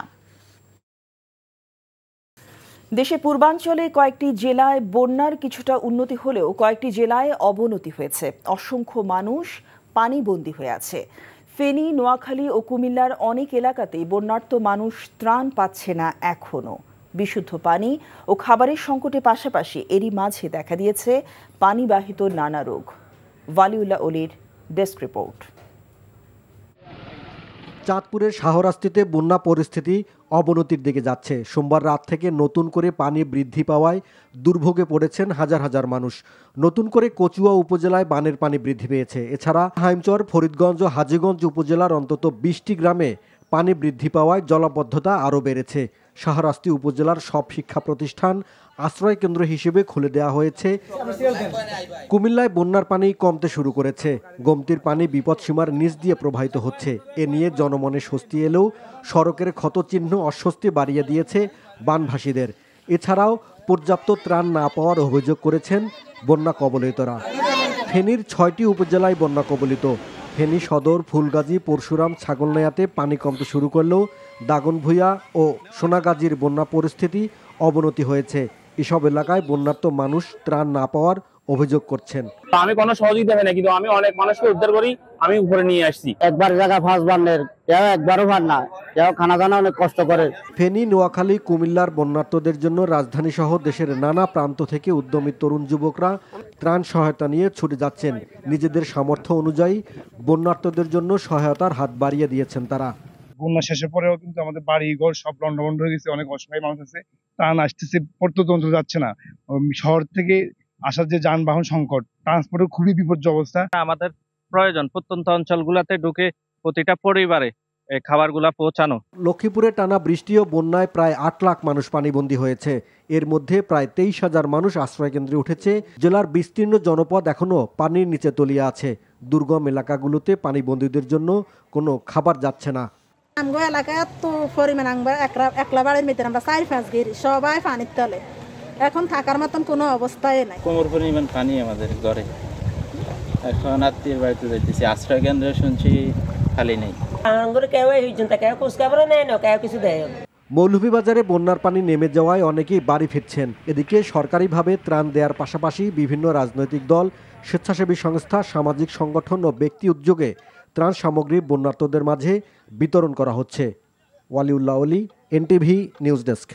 দেশে পূর্বাঞ্চলে কয়েকটি জেলায় বন্যার কিছুটা উন্নতি হলেও কয়েকটি জেলায় অবনতি হয়েছে। অসংখ্য মানুষ পানিবন্দী হয়ে আছে। ফেনী, নোয়াখালী ও কুমিল্লার অনেক এলাকাতেই বন্যার্ত মানুষ ত্রাণ পাচ্ছে না এখনও। বিশুদ্ধ পানি ও খাবারের সংকটের পাশাপাশি এরই মাঝে দেখা দিয়েছে পানিবাহিত নানা রোগ। ওয়ালিউল্লাহ অলির ডেস্ক রিপোর্ট। চাঁদপুরের শাহরাস্তিতে বন্যা পরিস্থিতি অবনতির দিকে যাচ্ছে। সোমবার রাত থেকে নতুন করে পানি বৃদ্ধি পাওয়ায় দুর্ভোগে পড়েছেন হাজার হাজার মানুষ। নতুন করে কচুয়া উপজেলায় বানের পানি বৃদ্ধি পেয়েছে। এছাড়া হাইমচর, ফরিদগঞ্জ ও হাজীগঞ্জ উপজেলার অন্তত 20টি গ্রামে পানি বৃদ্ধি পাওয়ায় জলাবদ্ধতা আরও বেড়েছে। শাহরাস্তি উপজেলার সব শিক্ষা প্রতিষ্ঠান আশ্রয় কেন্দ্র হিসেবে খুলে দেওয়া হয়েছে। কুমিল্লায় বন্যার পানি কমতে শুরু করেছে। গোমতীর পানি বিপদসীমার নিচ দিয়ে প্রবাহিত হচ্ছে। এ নিয়ে জনমনে স্বস্তি এলেও সড়কের ক্ষতচিহ্ন অস্বস্তি বাড়িয়ে দিয়েছে বানভাসীদের। এছাড়াও পর্যাপ্ত ত্রাণ না পাওয়ার অভিযোগ করেছেন বন্যা কবলিতরা। ফেনীর 6টি উপজেলায় বন্যা কবলিত। ফেনী সদর, ফুলগাজী, পরশুরাম, ছাগলনাইয়াতে পানি কমতে শুরু করলেও দাগনভূঞা ও সোনাগাজীর বন্যা পরিস্থিতি অবনতি হয়েছে। এসব এলাকায় বন্যার্ত মানুষ ত্রাণ না পাওয়ার অভিযোগ করছেন। আমি কোনো সহযোগিতা হয় না, কিন্তু আমি অনেক মানুষকে উদ্ধার করি, আমি উপরে নিয়ে আসছি। একবার জায়গা ফাঁস বান্নের কেউ একবারও ভার না, কেউ খানা দানা অনেক কষ্ট করে। ফেনী, নোয়াখালী, কুমিল্লার বন্যার্তদের জন্য রাজধানী সহ দেশের নানা প্রান্ত থেকে উদ্যমী তরুণ যুবকরা ত্রাণ সহায়তা নিয়ে ছুটে যাচ্ছেন। নিজেদের সামর্থ্য অনুযায়ী বন্যার্তদের জন্য সহায়তার হাত বাড়িয়ে দিয়েছেন তারা। বন্যা শেষের পরেও কিন্তু আমাদের বাড়ি ঘর সব লন্ডভন্ড হয়ে গেছে। অনেক অসহায় মানুষ আছে, ত্রাণ আসতেছে, পর্যটন যাচ্ছে না। শহর থেকে আসার যে যানবাহন সংকট, ট্রান্সপোর্টের খুবই বিপর্যয় অবস্থা। আমাদের প্রয়োজন প্রত্যন্ত অঞ্চলগুলোতে ঢুকে প্রতিটা পরিবারে খাবারগুলা পৌঁছানো। লক্ষ্মীপুরে টানা বৃষ্টি ও বন্যায় প্রায় 8 লাখ মানুষ পানিবন্দী হয়েছে। এর মধ্যে প্রায় 23,000 মানুষ আশ্রয়কেন্দ্রে উঠেছে। জেলার বিস্তীর্ণ জনপদ এখনও পানির নিচে তলিয়ে আছে। দুর্গম এলাকাগুলোতে পানিবন্দীদের জন্য কোনো খাবার যাচ্ছে না। আমগো এলাকায় তো পরিমাণ আমরা একলা বাড়ির মেয়েদের আমরা 4-5 গিরি সবাই পানির তলে। এখন থাকার মতন কোনো অবস্থায় নাই। কোমর পরিমাণ পানি আমাদের ঘরে। এখন আত্মীয়ের বাড়িতে যাইতেছি, আশ্রয় কেন্দ্রে শুনছি খালি নেই। মৌলভীবাজারে বন্যার পানি নেমে যাওয়ায় অনেকেই বাড়ি ফিরছেন। এদিকে সরকারিভাবে ত্রাণ দেওয়ার পাশাপাশি বিভিন্ন রাজনৈতিক দল, স্বেচ্ছাসেবী সংস্থা, সামাজিক সংগঠন ও ব্যক্তি উদ্যোগে ত্রাণ সামগ্রী বন্যার্তদের মাঝে বিতরণ করা হচ্ছে। ওয়ালিউল্লাহ অলি, এনটিভি নিউজ ডেস্ক।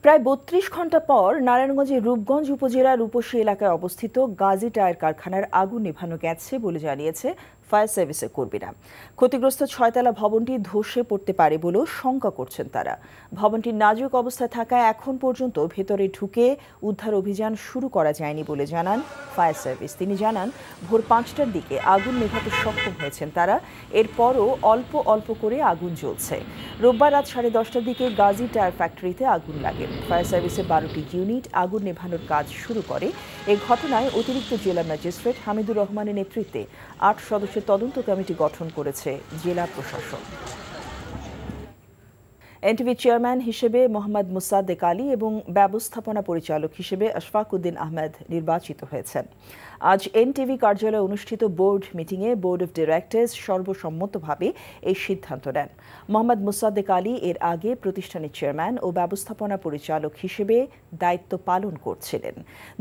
প্রায় 32 ঘন্টা পর নারায়ণগঞ্জের রূপগঞ্জ উপজেলার রূপসী এলাকায় অবস্থিত গাজী টায়ার কারখানার আগুন নেভানো গেছে বলে জানিয়েছে ফায়ার সার্ভিসের কর্মীরা। ক্ষতিগ্রস্ত 6তলা ভবনটি ধসে পড়তে পারে বলেও শঙ্কা করছেন তারা। ভবনটি নাজুক অবস্থায় থাকায় এখন পর্যন্ত ভেতরে ঢুকে উদ্ধার অভিযান শুরু করা যায়নি বলে জানান ফায়ার সার্ভিস। তিনি জানান ভোর 5টার দিকে আগুন নেভাতে সক্ষম হয়েছেন তারা, এরপরও অল্প অল্প করে আগুন জ্বলছে। রোববার রাত 10:30টার দিকে গাজী টায়ার ফ্যাক্টরিতে আগুন লাগে। ফায়ার সার্ভিসের 12টি ইউনিট আগুন নেভানোর কাজ শুরু করে। এই ঘটনায় অতিরিক্ত জেলা ম্যাজিস্ট্রেট হামিদুর রহমানের নেতৃত্বে 8 সদস্যের তদন্ত কমিটি গঠন করেছে জেলা প্রশাসন। এনটিভি চেয়ারম্যান হিসেবে মোহাম্মদ মুসাদ্দেক আলী এবং ব্যবস্থাপনা পরিচালক হিসেবে আশফাক উদ্দিন আহমেদ নির্বাচিত হয়েছেন। আজ এনটিভি কার্যালয়ে অনুষ্ঠিত বোর্ড মিটিংয়ে বোর্ড অব ডিরেক্টর্স সর্বসম্মতভাবে এই সিদ্ধান্ত নেন। মোহাম্মদ মুসাদ্দেক আলী এর আগে প্রতিষ্ঠানের চেয়ারম্যান ও ব্যবস্থাপনা পরিচালক হিসেবে দায়িত্ব পালন করছিলেন।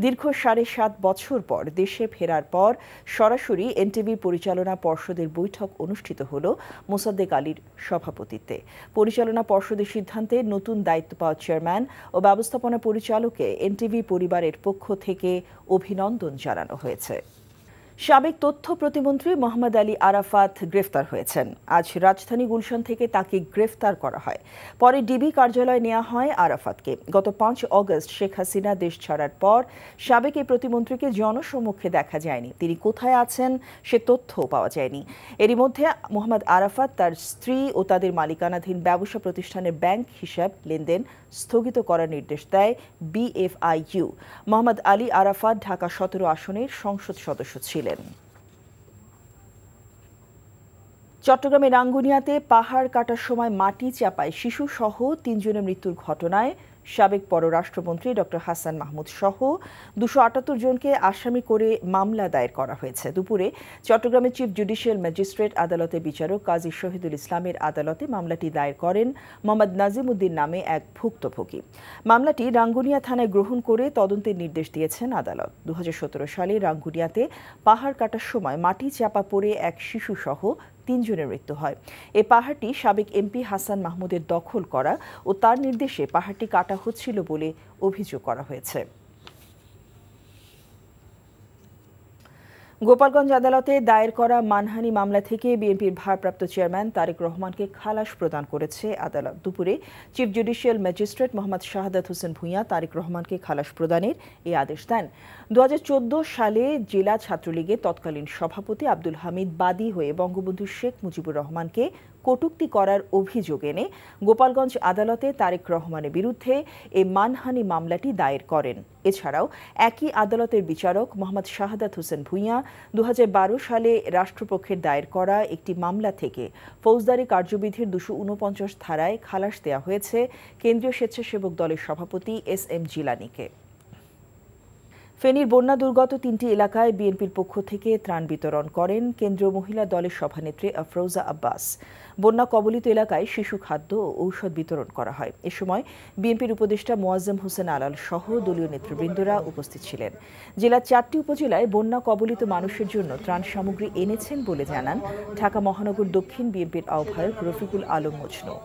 দীর্ঘ 7.5 বছর পর দেশে ফেরার পর সরাসরি এনটিভি পরিচালনা পর্ষদের বৈঠক অনুষ্ঠিত হল মুসাদ্দেক আলীর সভাপতিত্বে। পরিচালনা পর্ষদের সিদ্ধান্তে নতুন দায়িত্ব পাওয়া চেয়ারম্যান ও ব্যবস্থাপনা পরিচালককে এনটিভি পরিবারের পক্ষ থেকে অভিনন্দন জানানো হয়েছে। সাবেক তথ্য প্রতিমন্ত্রী মোহাম্মদ আলী আরাফাত গ্রেফতার হয়েছেন। আজ রাজধানী গুলশান থেকে তাকে গ্রেফতার করা হয়। পরে ডিবি কার্যালয়ে নেওয়া হয় আরাফাতকে। গত 5 অগস্ট শেখ হাসিনা দেশ ছাড়ার পর সাবেক এই প্রতিমন্ত্রীকে জনসম্মুখে দেখা যায়নি। তিনি কোথায় আছেন সে তথ্যও পাওয়া যায়নি। এরই মধ্যে মোহাম্মদ আরাফাত তার স্ত্রী ও তাদের মালিকানাধীন ব্যবসা প্রতিষ্ঠানের ব্যাংক হিসাব লেনদেন স্থগিত করার নির্দেশ দেয় বিএফআইইউ। মোহাম্মদ আলী আরাফাত ঢাকা 17 আসনের সংসদ সদস্য ছিলেন। চট্টগ্রামের রাঙ্গুনিয়াতে পাহাড় কাটার সময় মাটি চাপায় শিশু সহ 3 জনের মৃত্যুর ঘটনায় সাবেক পররাষ্ট্রমন্ত্রী ডক্টর হাসান মাহমুদ সহ 278 জনকে আসামি করে মামলা দায়ের করা হয়েছে। দুপুরে চট্টগ্রামের চিফ জুডিশিয়াল ম্যাজিস্ট্রেট আদালতের বিচারক কাজী শহীদুল ইসলামের আদালতে মামলাটি দায়ের করেন মোহাম্মদ নাজিম উদ্দিন নামে এক ভুক্তভোগী। মামলাটি রাঙ্গুনিয়া থানায় গ্রহণ করে তদন্তের নির্দেশ দিয়েছেন আদালত। 2017 সালে রাঙ্গুনিয়াতে পাহাড় কাটার সময় মাটি চাপা পড়ে এক শিশু সহ 3 জনের মৃত্যু হয়। এই পাহাড়টি সাবেক এমপি হাসান মাহমুদের দখল করা ও তার নির্দেশে পাহাড়টি কাটা হচ্ছিল বলে অভিযোগ করা হয়েছে। গোপালগঞ্জ আদালতে দায়ের করা মানহানি মামলা থেকে বিএনপির ভারপ্রাপ্ত চেয়ারম্যান তারেক রহমানকে খালাস প্রদান করেছে আদালত। দুপুরে chief judicial magistrate Mohammad Shahadat Hossain Bhuiyan Tarique রহমানকে খালাস প্রদানের এই আদেশ দেন। 2014 সালে জেলা ছাত্রলীগের তৎকালীন সভাপতি আব্দুল হামিদ বাদী হয়ে বঙ্গবন্ধু শেখ মুজিবুর রহমানকে কটূক্তি করার অভিযোগ এনে গোপালগঞ্জ আদালতে তারেক রহমানের বিরুদ্ধে এই মানহানি মামলাটি দায়ের করেন। এছাড়াও একই আদালতের বিচারক মোহাম্মদ শাহাদাত হোসেন ভূঁইয়া 2012 সালে রাষ্ট্রপক্ষের দায়ের করা একটি মামলা থেকে ফৌজদারি কার্যবিধির 249 ধারায় খালাস দেওয়া হয়েছে কেন্দ্রীয় স্বেচ্ছাসেবক দলের সভাপতি এস.এম. জিলানীকে। ফেনীর বন্যা দুর্গত 3টি এলাকায় বিএনপির পক্ষ থেকে ত্রাণ বিতরণ করেন কেন্দ্রীয় মহিলা দলের সভানেত্রী আফরোজা আব্বাস। বন্যা কবলিত এলাকায় শিশু খাদ্য ও ঔষধ বিতরণ করা হয়। এ সময় বিএনপির উপদেষ্টা মোয়াজ্জেম হোসেন আলাল সহ দলীয় নেতৃবৃন্দরা উপস্থিত ছিলেন। জেলার 4টি উপজেলায় বন্যা কবলিত মানুষের জন্য ত্রাণ সামগ্রী এনেছেন বলে জানান ঢাকা মহানগর দক্ষিণ বিএনপির আহ্বায়ক রফিকুল আলম মজনু।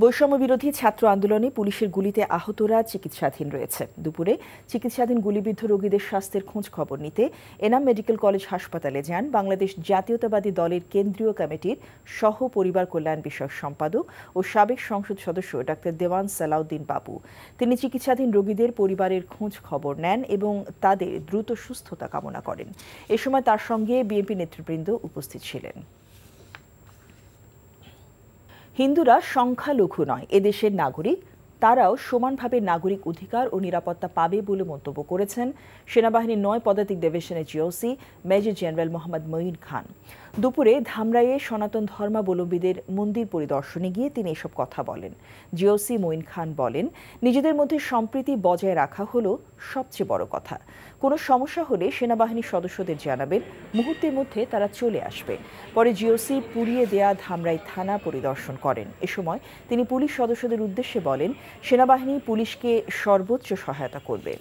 বৈষম্য বিরোধী ছাত্র আন্দোলনে পুলিশের গুলিতে আহতরা চিকিৎসাধীন রয়েছে। দুপুরে চিকিৎসাধীন গুলিবিদ্ধ রোগীদের স্বাস্থ্যের খোঁজ খবর নিতে এনাম মেডিকেল কলেজ হাসপাতালে যান বাংলাদেশ জাতীয়তাবাদী দলের কেন্দ্রীয় কমিটির সহ পরিবার কল্যাণ বিষয়ক সম্পাদক ও সাবেক সংসদ সদস্য ডাক্তার দেওয়ান সালাউদ্দিন বাবু। তিনি চিকিৎসাধীন রোগীদের পরিবারের খোঁজ খবর নেন এবং তাদের দ্রুত সুস্থতা কামনা করেন। এ সময় তার সঙ্গে বিএনপি নেতৃবৃন্দ উপস্থিত ছিলেন। হিন্দুরা সংখ্যালঘু নয়, এদেশের নাগরিক, তারাও সমানভাবে নাগরিক অধিকার ও নিরাপত্তা পাবে বলে মন্তব্য করেছেন সেনাবাহিনীর 9 পদাতিক ডিভিশনের GOC major general Mohammad Moin Khan. দুপুরে ধামরাইয়ে সনাতন ধর্মাবলম্বীদের মন্দির পরিদর্শনে গিয়ে তিনি এসব কথা বলেন। জিওসি মঈন খান বলেন, নিজেদের মধ্যে সম্প্রীতি বজায় রাখা হলো সবচেয়ে বড় কথা। কোনো সমস্যা হলে সেনাবাহিনীর সদস্যদের জানাবেন, মুহূর্তের মধ্যে তারা চলে আসবে। পরে জিওসি পুড়িয়ে দেয়া ধামরাই থানা পরিদর্শন করেন। এ সময় তিনি পুলিশ সদস্যদের উদ্দেশ্যে বলেন, সেনাবাহিনী পুলিশকে সর্বোচ্চ সহায়তা করবে।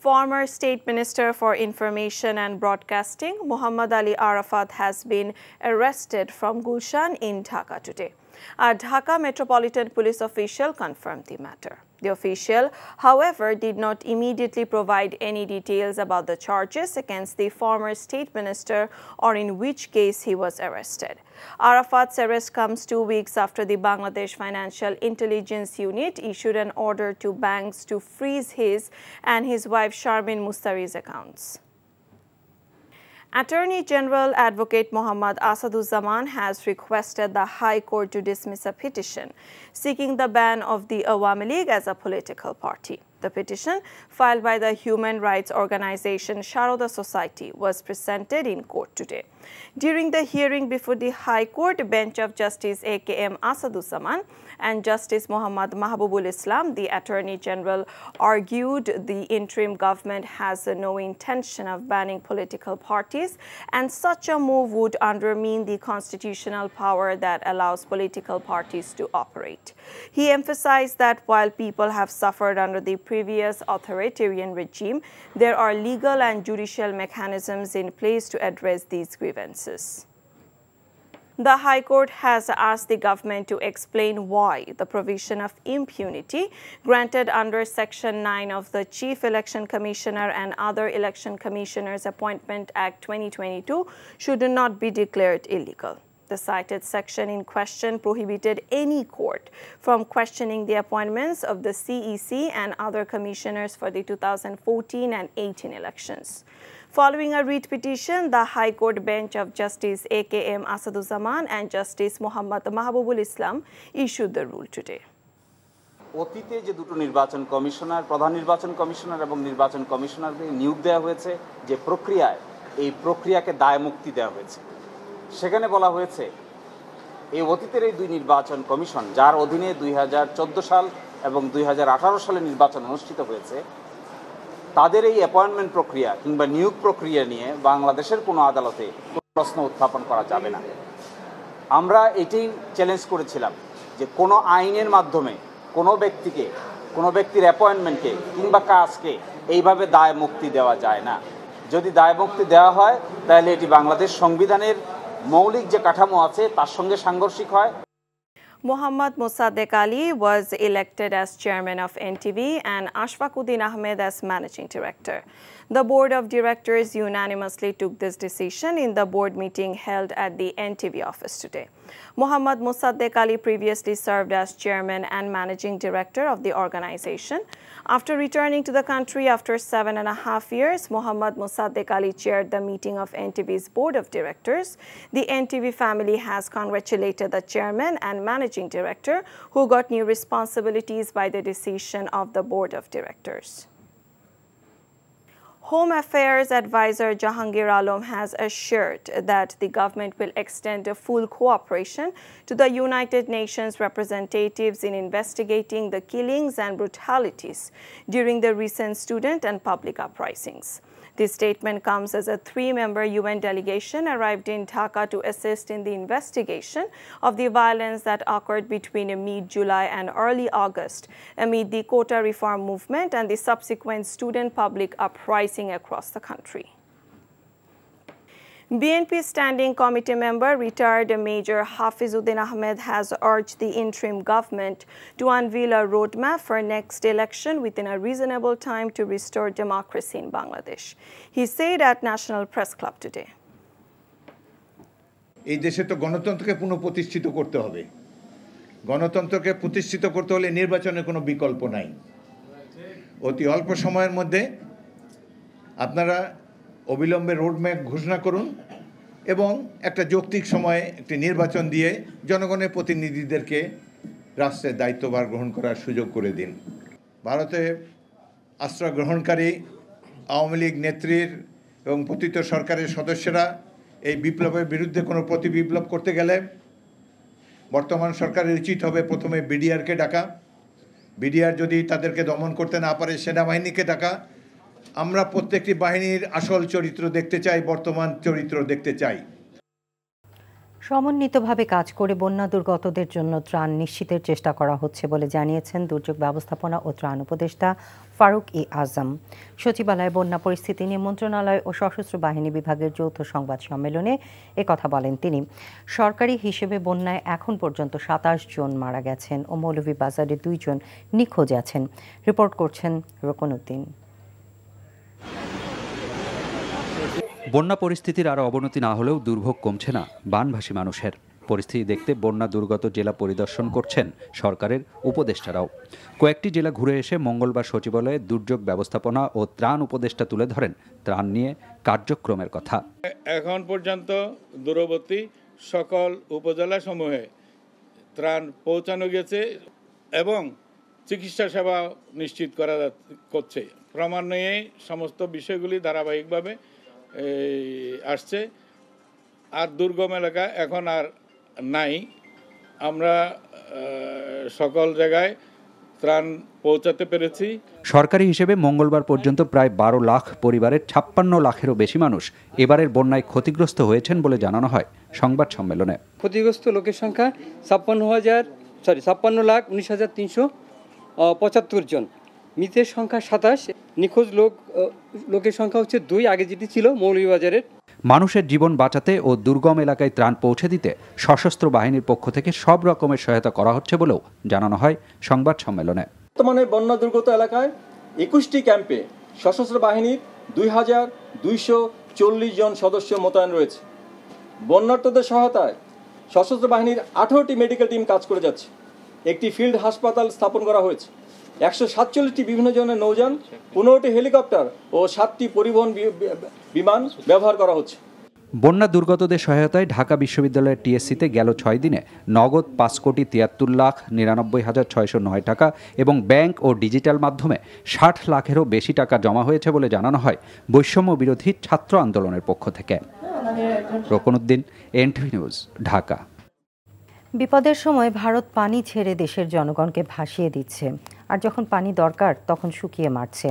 Former State Minister for Information and Broadcasting, Muhammad Ali Arafat, has been arrested from Gulshan in Dhaka today. A Dhaka Metropolitan Police official confirmed the matter. The official, however, did not immediately provide any details about the charges against the former state minister or in which case he was arrested. Arafat's arrest comes 2 weeks after the Bangladesh Financial Intelligence Unit issued an order to banks to freeze his and his wife Sharmin Mustari's accounts. Attorney General Advocate Mohammad Asaduzzaman has requested the High Court to dismiss a petition seeking the ban of the Awami League as a political party. The petition, filed by the human rights organization Sharoda Society, was presented in court today. During the hearing before the High Court bench of Justice A.K.M. Asaduzzaman and Justice Muhammad Mahbubul Islam, the Attorney General argued the interim government has no intention of banning political parties, and such a move would undermine the constitutional power that allows political parties to operate. He emphasized that while people have suffered under the previous authoritarian regime, there are legal and judicial mechanisms in place to address these grievances. The High Court has asked the government to explain why the provision of impunity granted under Section 9 of the Chief Election Commissioner and Other Election Commissioners Appointment Act 2022 should not be declared illegal. The cited section in question prohibited any court from questioning the appointments of the CEC and other commissioners for the 2014 and 18 elections. Following a writ petition, the High Court bench of Justice A.K.M. Asaduzzaman and Justice Muhammad Mahbubul Islam issued the rule today. অতীতে যে দুটো নির্বাচন commissioner, প্রধান নির্বাচন commissioner এবং নির্বাচন কমিশনারকে নিয়োগ দেওয়া হয়েছে, যে প্রক্রিয়ায় এই প্রক্রিয়াকে দায়মুক্তি দেওয়া হয়েছে, সেখানে বলা হয়েছে এই অতীতের এই দুই নির্বাচন কমিশন, যার অধীনে 2014 সাল এবং 2018 সালে নির্বাচন অনুষ্ঠিত হয়েছে, তাদের এই অ্যাপয়েন্টমেন্ট প্রক্রিয়া কিংবা নিয়োগ প্রক্রিয়া নিয়ে বাংলাদেশের কোনো আদালতে প্রশ্ন উত্থাপন করা যাবে না। আমরা এটাই চ্যালেঞ্জ করেছিলাম যে কোনো আইনের মাধ্যমে কোনো ব্যক্তিকে, কোনো ব্যক্তির অ্যাপয়েন্টমেন্টকে কিংবা কাজকে এইভাবে দায় মুক্তি দেওয়া যায় না। যদি দায় মুক্তি দেওয়া হয় তাহলে এটি বাংলাদেশ সংবিধানের মৌলিক যে কাঠামো আছে তার সঙ্গে সাংঘর্ষিক হয়। Mohammad Mossadegh Ali was elected as chairman of NTV and Ashfaquddin Ahmed as managing director. The board of directors unanimously took this decision in the board meeting held at the NTV office today. Mohammad Mossadegh Ali previously served as chairman and managing director of the organization. After returning to the country after 7.5 years, Mohammad Mossadegh Ali chaired the meeting of NTV's board of directors. The NTV family has congratulated the chairman and managing director who got new responsibilities by the decision of the board of directors. Home Affairs Advisor Jahangir Alam has assured that the government will extend a full cooperation to the United Nations representatives in investigating the killings and brutalities during the recent student and public uprisings. This statement comes as a 3-member UN delegation arrived in Dhaka to assist in the investigation of the violence that occurred between mid-July and early August amid the quota reform movement and the subsequent student public uprising across the country. BNP Standing Committee member, retired Major Hafizuddin Ahmed, has urged the interim government to unveil a roadmap for next election within a reasonable time to restore democracy in Bangladesh. He said at National Press Club today. এই দেশে তো গণতন্ত্রকে পুনঃপ্রতিষ্ঠিত করতে হবে। গণতন্ত্রকে প্রতিষ্ঠিত করতে হলে নির্বাচনের কোনো বিকল্প নাই। অতি অল্প সময়ের মধ্যে আপনারা অবিলম্বে রোডম্যাপ ঘোষণা করুন এবং একটা যৌক্তিক সময়ে একটি নির্বাচন দিয়ে জনগণের প্রতিনিধিদেরকে রাষ্ট্রের দায়িত্বভার গ্রহণ করার সুযোগ করে দিন। ভারতে আশ্রয় গ্রহণকারী আওয়ামী লীগ নেত্রীর এবং পতিত সরকারের সদস্যরা এই বিপ্লবের বিরুদ্ধে কোনো প্রতিবিপ্লব করতে গেলে বর্তমান সরকারের উচিত হবে প্রথমে বিডিআরকে ডাকা, বিডিআর যদি তাদেরকে দমন করতে না পারে সেনাবাহিনীকে ডাকা। আমরা প্রত্যেকটি বাহিনীর আসল চরিত্র দেখতে চাই, বর্তমান চরিত্র দেখতে চাই। সমন্বিতভাবে কাজ করে বন্যা দুর্গতদের জন্য ত্রাণ নিশ্চিতের চেষ্টা করা হচ্ছে বলে জানিয়েছেন দুর্যোগ ব্যবস্থাপনা ও ত্রাণ উপদেষ্টা ফারুক আজম। সচিবালয়ে বন্যা পরিস্থিতি নিয়ে মন্ত্রণালয় ও সশস্ত্র বাহিনী বিভাগের যৌথ সংবাদ সম্মেলনে একথা বলেন তিনি। সরকারি হিসেবে বন্যায় এখন পর্যন্ত ২৭ জন মারা গেছেন ও মৌলভীবাজারে ২ জন নিখোঁজ আছেন। রিপোর্ট করছেন রোকনউদ্দিন। বন্যা পরিস্থিতির আরও অবনতি না হলেও দুর্ভোগ কমছে না বানভাসী মানুষের। পরিস্থিতি দেখতে বন্যা দুর্গত জেলা পরিদর্শন করছেন সরকারের উপদেষ্টারাও। কয়েকটি জেলা ঘুরে এসে মঙ্গলবার সচিবালয়ে দুর্যোগ ব্যবস্থাপনা ও ত্রাণ উপদেষ্টা তুলে ধরেন ত্রাণ নিয়ে কার্যক্রমের কথা। এখন পর্যন্ত দূরবর্তী সকল উপজেলা সমূহে ত্রাণ পৌঁছানো গেছে এবং চিকিৎসা সেবা নিশ্চিত করা করছে। ক্রমান্বয়ে সমস্ত বিষয়গুলি ধারাবাহিকভাবে আসছে। আর দুর্গম এলাকা এখন আর নাই। আমরা সকল জায়গায় ত্রাণ পৌঁছাতে পেরেছি। সরকারি হিসেবে মঙ্গলবার পর্যন্ত প্রায় ১২ লাখ পরিবারের ৫৬ লাখেরও বেশি মানুষ এবারের বন্যায় ক্ষতিগ্রস্ত হয়েছেন বলে জানানো হয় সংবাদ সম্মেলনে। ক্ষতিগ্রস্ত লোকের সংখ্যা ৫৬,১৯,৩৭৫ জন, মৃতের সংখ্যা ২৭, নিখোঁজ লোকের সংখ্যা হচ্ছে ২, আগে যেটি ছিল মৌলভীবাজারের। মানুষের জীবন বাঁচাতে ও দুর্গম এলাকায় ত্রাণ পৌঁছে দিতে সশস্ত্র বাহিনীর পক্ষ থেকে সব রকমের সহায়তা করা হচ্ছে বলেও জানানো হয় সংবাদ সম্মেলনে। বর্তমানে বন্যা দুর্গত এলাকায় ২১টি ক্যাম্পে সশস্ত্র বাহিনীর ২,২৪০ জন সদস্য মোতায়েন রয়েছে। বন্যার্তদের সহায়তায় সশস্ত্র বাহিনীর 18টি মেডিকেল টিম কাজ করে যাচ্ছে। একটি ফিল্ড হাসপাতাল স্থাপন করা হয়েছে। ১৪৭টি বিভিন্ন ধরনের নৌযান, 15টি হেলিকপ্টার ও 7টি পরিবহন বিমান ব্যবহার করা হচ্ছে। বন্যা দুর্গতদের সহায়তায় ঢাকা বিশ্ববিদ্যালয়ের টিএসসিতে গেল ৬ দিনে নগদ ৫,৭৩,৯৯,৬০৯ টাকা এবং ব্যাংক ও ডিজিটাল মাধ্যমে ৬০ লাখেরও বেশি টাকা জমা হয়েছে বলে জানানো হয় বৈষম্য বিরোধী ছাত্র আন্দোলনের পক্ষ থেকে। Roknuddin, NTV news, Dhaka. বিপদের সময় ভারত পানি ছেড়ে দেশের জনগণকে ভাসিয়ে দিচ্ছে, আর যখন পানি দরকার তখন শুকিয়ে মারছে,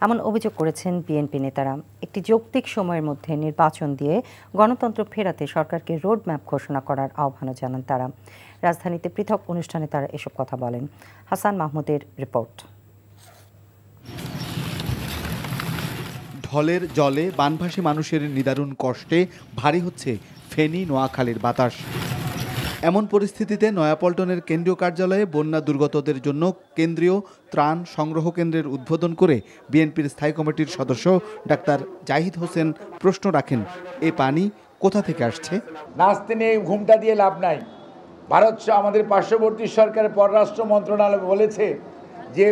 এমন অভিযোগ করেছেন বিএনপি নেতারা। একটি যৌক্তিক সময়ের মধ্যে নির্বাচন দিয়ে গণতন্ত্র ফেরাতে সরকারকে রোডম্যাপ ঘোষণা করার আহ্বানও জানান তারা। রাজধানীতে পৃথক অনুষ্ঠানে তারা এসব কথা বলেন। হাসান মাহমুদের রিপোর্ট। ঢলের জলে বানভাসী মানুষের নিদারুণ কষ্টে ভারী হচ্ছে ফেনী নোয়াখালীর বাতাস। এমন পরিস্থিতিতে নয়াপল্টনের কেন্দ্রীয় কার্যালয়ে বন্যা দুর্গতদের জন্য কেন্দ্রীয় ত্রাণ সংগ্রহ কেন্দ্রের উদ্বোধন করে বিএনপির স্থায়ী কমিটির সদস্য ডাক্তার জাহিদ হোসেন প্রশ্ন রাখেন, এ পানি কোথা থেকে আসছে? নাচতে নিয়ে ঘুমটা দিয়ে লাভ নাই। ভারত আমাদের পার্শ্ববর্তী সরকারের পররাষ্ট্র মন্ত্রণালয় বলেছে যে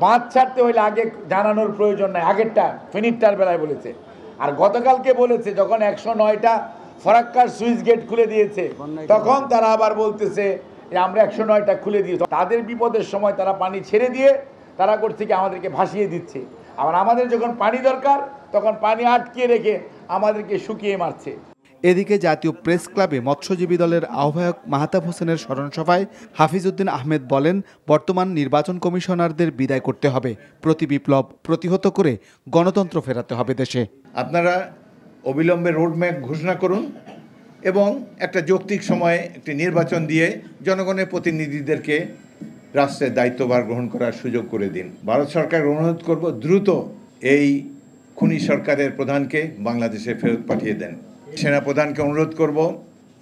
বাঁধ ছাড়তে হলে আগে জানানোর প্রয়োজন নাই, আগেরটা ফেনীরটার বেলায় বলেছে। আর গতকালকে বলেছে যখন ১০৯টা ফরাক্কার সুইচ গেট খুলে দিয়েছে তখন তারা আবার বলতেছে যে আমরা ১০৯টা খুলে দিয়েছি। তাদের বিপদের সময় তারা পানি ছেড়ে দিয়ে তারা করছে কি আমাদেরকে ভাসিয়ে দিচ্ছে। আবার আমাদের যখন পানি দরকার তখন পানি আটকিয়ে রেখে আমাদেরকে শুকিয়ে মারছে। এদিকে জাতীয় প্রেস ক্লাবে মৎস্যজীবী দলের আহ্বায়ক মাহতাব হোসেনের স্মরণসভায় হাফিজউদ্দিন আহমেদ বলেন, বর্তমান নির্বাচন কমিশনারদের বিদায় করতে হবে, প্রতি বিপ্লব প্রতিহত করে গণতন্ত্র ফেরাতে হবে দেশে। আপনারা অবিলম্বে রোডম্যাপ ঘোষণা করুন এবং একটা যৌক্তিক সময়ে একটি নির্বাচন দিয়ে জনগণের প্রতিনিধিদেরকে রাষ্ট্রের দায়িত্বভার গ্রহণ করার সুযোগ করে দিন। ভারত সরকার অনুরোধ করব দ্রুত এই খুনি সরকারের প্রধানকে বাংলাদেশে ফেরত পাঠিয়ে দেন। সেনাপ্রধানকে অনুরোধ করব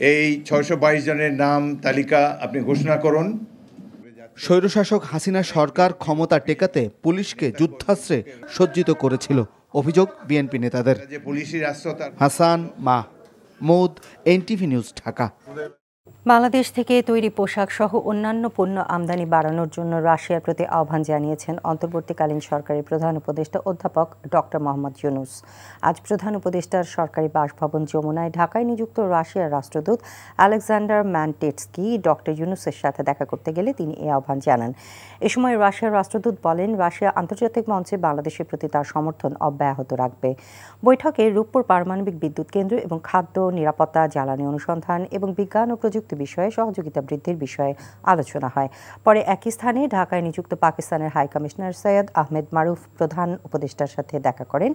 এই ৬২২ জনের নাম তালিকা আপনি ঘোষণা করুন। স্বৈরশাসক হাসিনা সরকার ক্ষমতা টেকাতে পুলিশকে যুদ্ধাস্ত্রে সজ্জিত করেছিল, অভিযোগ বিএনপি নেতাদের। Hasan Mahmud, NTV news, Dhaka. বাংলাদেশ থেকে তৈরি পোশাক সহ অন্যান্য পণ্য আমদানি বাড়ানোর জন্য রাশিয়ার প্রতি আহ্বান জানিয়েছেন অন্তর্বর্তীকালীন সরকারের প্রধান উপদেষ্টা অধ্যাপক ডক্টর মোহাম্মদ ইউনূস। আজ প্রধান উপদেষ্টার সরকারি বাসভবন যমুনায় ঢাকায় নিযুক্ত রাশিয়ার রাষ্ট্রদূত আলেকজান্ডার ম্যানটেটস্কি ডক্টর ইউনূসের সাথে দেখা করতে গেলে তিনি এই আহ্বান জানান। এ সময় রাশিয়ার রাষ্ট্রদূত বলেন, রাশিয়া আন্তর্জাতিক মঞ্চে বাংলাদেশের প্রতি তার সমর্থন অব্যাহত রাখবে। বৈঠকে রূপপুর পারমাণবিক বিদ্যুৎ কেন্দ্র এবং খাদ্য নিরাপত্তা, জ্বালানি অনুসন্ধান এবং বিজ্ঞান ও প্রযুক্তি বিষয়ে সহযোগিতা বৃদ্ধির বিষয়ে আলোচনা হয়। পরে একই স্থানে ঢাকায় নিযুক্ত পাকিস্তানের হাই কমিশনার সৈয়দ আহমেদ মারুফ প্রধান উপদেষ্টার সাথে দেখা করেন।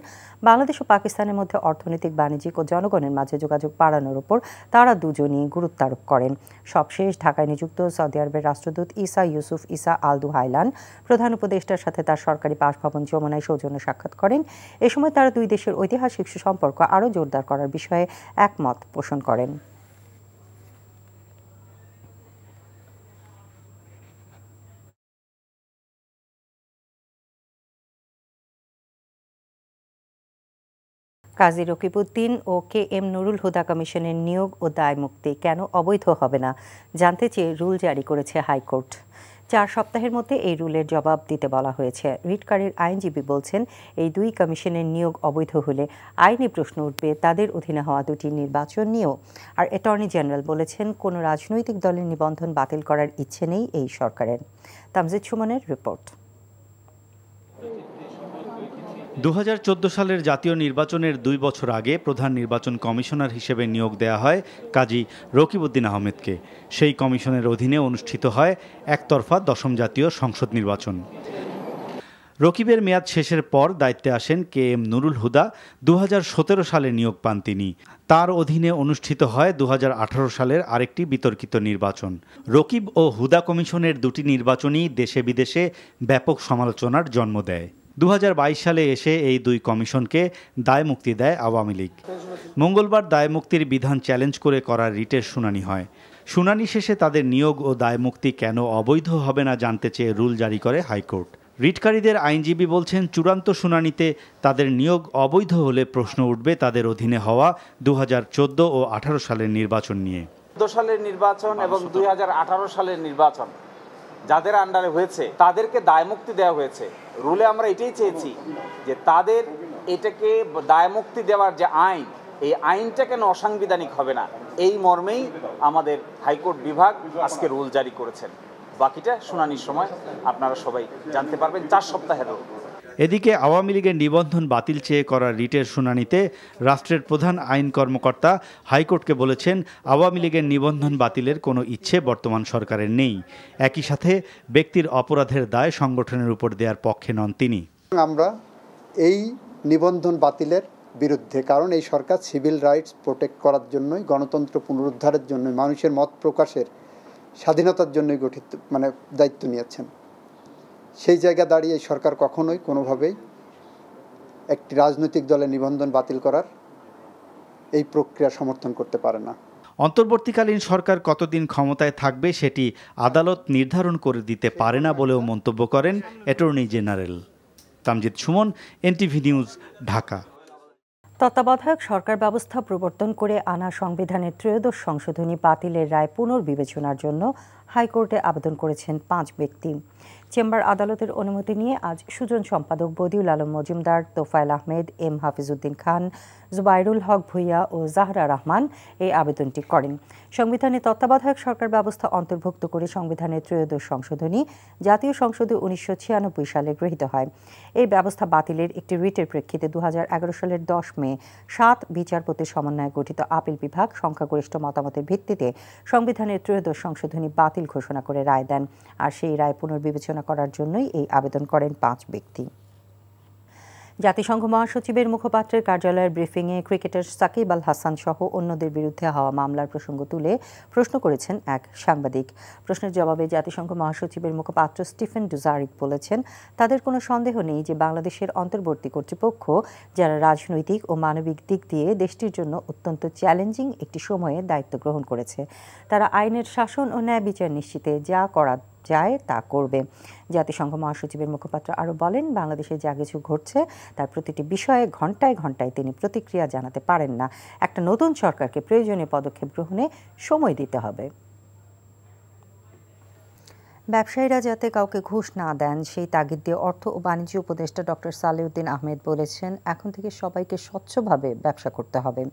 বাংলাদেশ ও পাকিস্তানের মধ্যে অর্থনৈতিক, বাণিজ্যিক ও জনগণের মাঝে যোগাযোগ বাড়ানোর উপর তারা দুজনই গুরুত্ব আরোপ করেন। সবশেষ ঢাকায় নিযুক্ত সৌদি আরবের রাষ্ট্রদূত ইসা ইউসুফ ইসা আল দুহাইলান প্রধান উপদেষ্টার সাথে তার সরকারি বাসভবন যমুনায় সৌজন্য সাক্ষাৎ করেন। এ সময় তারা দুই দেশের ঐতিহাসিক সম্পর্ক আরও জোরদার করার বিষয়ে একমত পোষণ করেন। কাজী রকিবউদ্দিন ও কে এম নুরুল হুদা কমিশনের নিয়োগ ও দায়মুক্তি কেন অবৈধ হবে না জানতে চেয়ে রুল জারি করেছে হাইকোর্ট। 4 সপ্তাহের মধ্যে এই রুলের জবাব দিতে বলা হয়েছে। রিটকারীর আইনজীবী বলছেন, এই দুই কমিশনের নিয়োগ অবৈধ হলে আইনি প্রশ্ন উঠবে তাদের অধীনে হওয়া দুটি নির্বাচন নিয়েও। আর অ্যাটর্নি জেনারেল বলেছেন, কোনো রাজনৈতিক দলের নিবন্ধন বাতিল করার ইচ্ছে নেই এই সরকারের। তামজিদ সুমনের রিপোর্ট। 2014 সালের জাতীয় নির্বাচনের 2 বছর আগে প্রধান নির্বাচন কমিশনার হিসেবে নিয়োগ দেয়া হয় কাজী রকিবউদ্দিন আহমেদকে। সেই কমিশনের অধীনে অনুষ্ঠিত হয় একতরফা 10ম জাতীয় সংসদ নির্বাচন। রকিবের মেয়াদ শেষের পর দায়িত্বে আসেন কে এম নুরুল হুদা। 2017 সালে নিয়োগ পান তিনি। তার অধীনে অনুষ্ঠিত হয় 2018 সালের আরেকটি বিতর্কিত নির্বাচন। রকিব ও হুদা কমিশনের দুটি নির্বাচনই দেশে বিদেশে ব্যাপক সমালোচনার জন্ম দেয়। 2022 সালে এসে এই দুই কমিশনকে দায়মুক্তি দেয় আওয়ামী লীগ। মঙ্গলবার দায়মুক্তির বিধান চ্যালেঞ্জ করে করা রিটের শুনানি হয়। শুনানি শেষে তাদের নিয়োগ ও দায়মুক্তি কেন অবৈধ হবে না জানতে চেয়ে রুল জারি করে হাইকোর্ট। রিটকারীদের আইনজীবী বলছেন, চূড়ান্ত শুনানিতে তাদের নিয়োগ অবৈধ হলে প্রশ্ন উঠবে তাদের অধীনে হওয়া 2014 ও 18 সালের নির্বাচন নিয়ে। 2014 সালের নির্বাচন এবং 2018 সালের নির্বাচন যাদের আন্ডারে হয়েছে তাদেরকে দায়মুক্তি দেওয়া হয়েছে। রুলে আমরা এটাই চেয়েছি যে তাদের এটাকে দায়মুক্তি দেওয়ার যে আইন, এই আইনটা কেন অসাংবিধানিক হবে না, এই মর্মেই আমাদের হাইকোর্ট বিভাগ আজকে রুল জারি করেছেন। বাকিটা শুনানির সময় আপনারা সবাই জানতে পারবেন। 4 সপ্তাহের রুল। এদিকে আওয়ামী লীগের নিবন্ধন বাতিল চেয়ে করা রিটের শুনানিতে রাষ্ট্রের প্রধান আইন কর্মকর্তা হাইকোর্টকে বলেছেন, আওয়ামী লীগের নিবন্ধন বাতিলের কোনো ইচ্ছে বর্তমান সরকারের নেই। একই সাথে ব্যক্তির অপরাধের দায় সংগঠনের উপর দেওয়ার পক্ষে নন তিনি। আমরা এই নিবন্ধন বাতিলের বিরুদ্ধে, কারণ এই সরকার সিভিল রাইটস প্রোটেক্ট করার জন্যই, গণতন্ত্র পুনরুদ্ধারের জন্য, মানুষের মত প্রকাশের স্বাধীনতার জন্যই গঠিত দায়িত্ব নিয়েছেন। সেই জায়গা দাঁড়িয়ে এই সরকার কখনোই কোনোভাবেই একটি রাজনৈতিক দলের নিবন্ধন বাতিল করার এই প্রক্রিয়া সমর্থন করতে পারে না। অন্তর্বর্তীকালীন সরকার কতদিন ক্ষমতায় থাকবে সেটি আদালত নির্ধারণ করে দিতে পারে না বলেও মন্তব্য করেন attorney general. Tamjid Suman, NTV news, Dhaka. তত্ত্বাবধায়ক সরকার ব্যবস্থা প্রবর্তন করে আনা সংবিধানের 13শ সংশোধনী বাতিলের রায় পুনর্বিবেচনার জন্য হাইকোর্টে আবেদন করেছেন 5 ব্যক্তি। চেম্বার আদালতের অনুমতি নিয়ে আজ সুজন সম্পাদক বদিউল আলম মজুমদার, তোফায়েল আহমেদ, এম হাফিজউদ্দিন খান, জুবাইরুল হক ভুইয়া ও জাহরা রহমান এই আবেদনটি করেন। সংবিধানে তত্ত্বাবধায়ক সরকার ব্যবস্থা অন্তর্ভুক্ত করে সংবিধানের 13শ সংশোধনী জাতীয় সংসদে 1996 সালে গৃহীত হয়। এই ব্যবস্থা বাতিলের একটি রিটের প্রেক্ষিতে 2011 সালের 10 মে 7 বিচারপতির সমন্বয়ে গঠিত আপিল বিভাগ সংখ্যাগরিষ্ঠ মতামতের ভিত্তিতে সংবিধানের 13শ সংশোধনী বাতিল ঘোষণা করে রায় দেন। আর সেই রায় পুনর্বিবেচনা করার জন্যই এই আবেদন করেন 5 ব্যক্তি। জাতিসংঘ মহাসচিবের মুখপাত্রের কার্যালয়ের ব্রিফিংয়ে ক্রিকেটার সাকিব আল হাসান সহ অন্যদের বিরুদ্ধে হওয়া মামলার প্রসঙ্গ তুলে প্রশ্ন করেছেন এক সাংবাদিক। প্রশ্নের জবাবে জাতিসংঘ মহাসচিবের মুখপাত্র স্টিফেন ডুজারিক বলেছেন, তাদের কোনো সন্দেহ নেই যে বাংলাদেশের অন্তর্বর্তী কর্তৃপক্ষ, যারা রাজনৈতিক ও মানবিক দিক দিয়ে দেশটির জন্য অত্যন্ত চ্যালেঞ্জিং একটি সময়ে দায়িত্ব গ্রহণ করেছে, তারা আইনের শাসন ও ন্যায় বিচার নিশ্চিতে যা করা যায় তা করবে। জাতিসংঘ মহাসচিবের মুখপাত্র আরও বলেন, বাংলাদেশে যা কিছু ঘটছে তার প্রতিটি বিষয়ে ঘণ্টায় ঘণ্টায় তিনি প্রতিক্রিয়া জানাতে পারেন না। একটা নতুন সরকারকে প্রয়োজনীয় পদক্ষেপ গ্রহণে সময় দিতে হবে। ব্যবসায়ীরা যাতে কাউকে ঘুষ না দেন সেই তাগিদ দিয়ে অর্থ ও বাণিজ্য উপদেষ্টা ডক্টর সালেউদ্দিন আহমেদ বলেছেন, এখন থেকে সবাইকে স্বচ্ছভাবে ব্যবসা করতে হবে।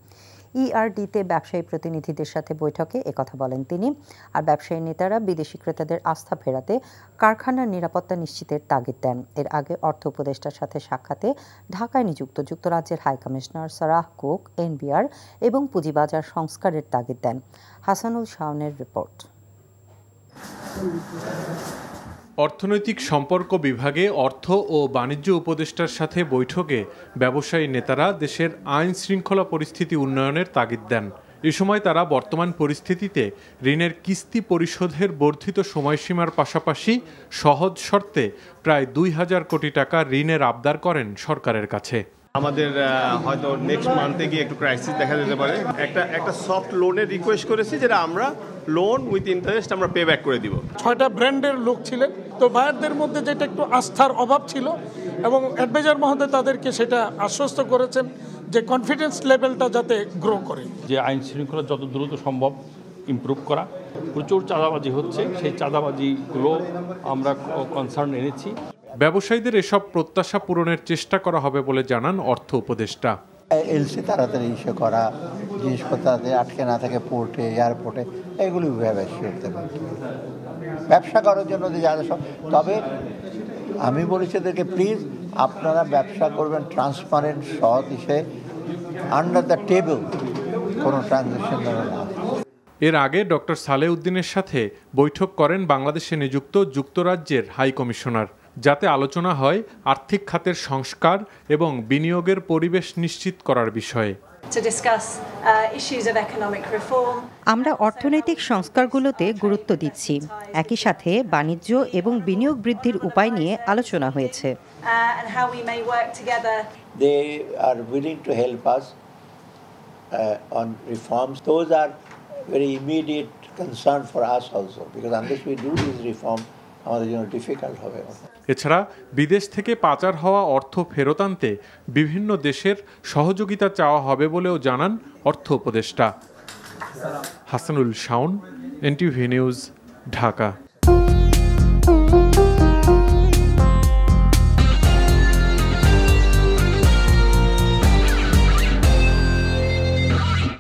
ERD-তে ব্যবসায়ী প্রতিনিধিদের সাথে বৈঠকে একথা বলেন তিনি। আর ব্যবসায়ী নেতারা বিদেশি ক্রেতাদের আস্থা ফেরাতে কারখানার নিরাপত্তা নিশ্চিতের তাগিদ দেন। এর আগে অর্থ উপদেষ্টার সাথে সাক্ষাতে ঢাকায় নিযুক্ত যুক্তরাজ্যের high commissioner Sarah Cook NBR এবং পুঁজিবাজার সংস্কারের তাগিদ দেন। হাসানুল শাওনের রিপোর্ট। অর্থনৈতিক সম্পর্ক বিভাগে অর্থ ও বাণিজ্য উপদেষ্টার সাথে বৈঠকে ব্যবসায়ী নেতারা দেশের আইন শৃঙ্খলা পরিস্থিতি উন্নয়নের তাগিদ দেন। এ সময় তারা বর্তমান পরিস্থিতিতে ঋণের কিস্তি পরিশোধের বর্ধিত সময়সীমার পাশাপাশি সহজ শর্তে প্রায় ২,০০০ কোটি টাকা ঋণের আবদার করেন সরকারের কাছে। আমাদের হয়তো নেক্সট মান্থে গিয়ে একটু ক্রাইসিস দেখা যেতে পারে। একটা সফট লোনের রিকোয়েস্ট করেছি, যেটা আমরা লোন উইথ ইন্টারেস্ট আমরা পে ব্যাক করে দিব। ৬টা ব্র্যান্ডের লোক ছিলেন, তো বায়ারদের মধ্যে যেটা একটু আস্থার অভাব ছিল এবং অ্যাডভাইজার মহোদয় তাদেরকে সেটা আশ্বস্ত করেছেন যে কনফিডেন্স লেভেলটা যাতে গ্রো করে, যে আইন শৃঙ্খলা যত দ্রুত সম্ভব ইমপ্রুভ করা। প্রচুর চাঁদাবাজি হচ্ছে, সেই চাঁদাবাজিগুলো আমরা কনসার্ন এনেছি। ব্যবসায়ীদের এসব প্রত্যাশা পূরণের চেষ্টা করা হবে বলে জানান অর্থ উপদেষ্টা। এলসি তাড়াতাড়ি ইস্যু করা, জিনিসপত্র আটকে না থাকে পোর্টে, এয়ারপোর্টে, এগুলি করতে পারে ব্যবসা করার জন্য যারা সব। তবে আমি বলেছি এদেরকে, প্লিজ আপনারা ব্যবসা করবেন ট্রান্সপারেন্ট, সৎ হিসেবে, আন্ডার দ্য টেবল, কোনো ট্রানজ্যাকশন না। এর আগে ডক্টর সালেহ উদ্দিনের সাথে বৈঠক করেন বাংলাদেশে নিযুক্ত যুক্তরাজ্যের হাই কমিশনার, যাতে আলোচনা হয় আর্থিক খাতের সংস্কার এবং বিনিয়োগের পরিবেশ নিশ্চিত করার বিষয়ে। আমরা অর্থনৈতিক সংস্কারগুলোতে গুরুত্ব দিচ্ছি। একই সাথে বাণিজ্য এবং বিনিয়োগ বৃদ্ধির উপায় নিয়ে আলোচনা হয়েছে। They are willing to help us on reforms. Those are very immediate concern for us also, because unless we do these reforms, আমাদের জন্য ডিফিকাল্ট হবে। এছাড়া বিদেশ থেকে পাচার হওয়া অর্থ ফেরত আনতে বিভিন্ন দেশের সহযোগিতা চাওয়া হবে বলেও জানান অর্থ উপদেষ্টা। Hasanul Shaon, NTV news, Dhaka.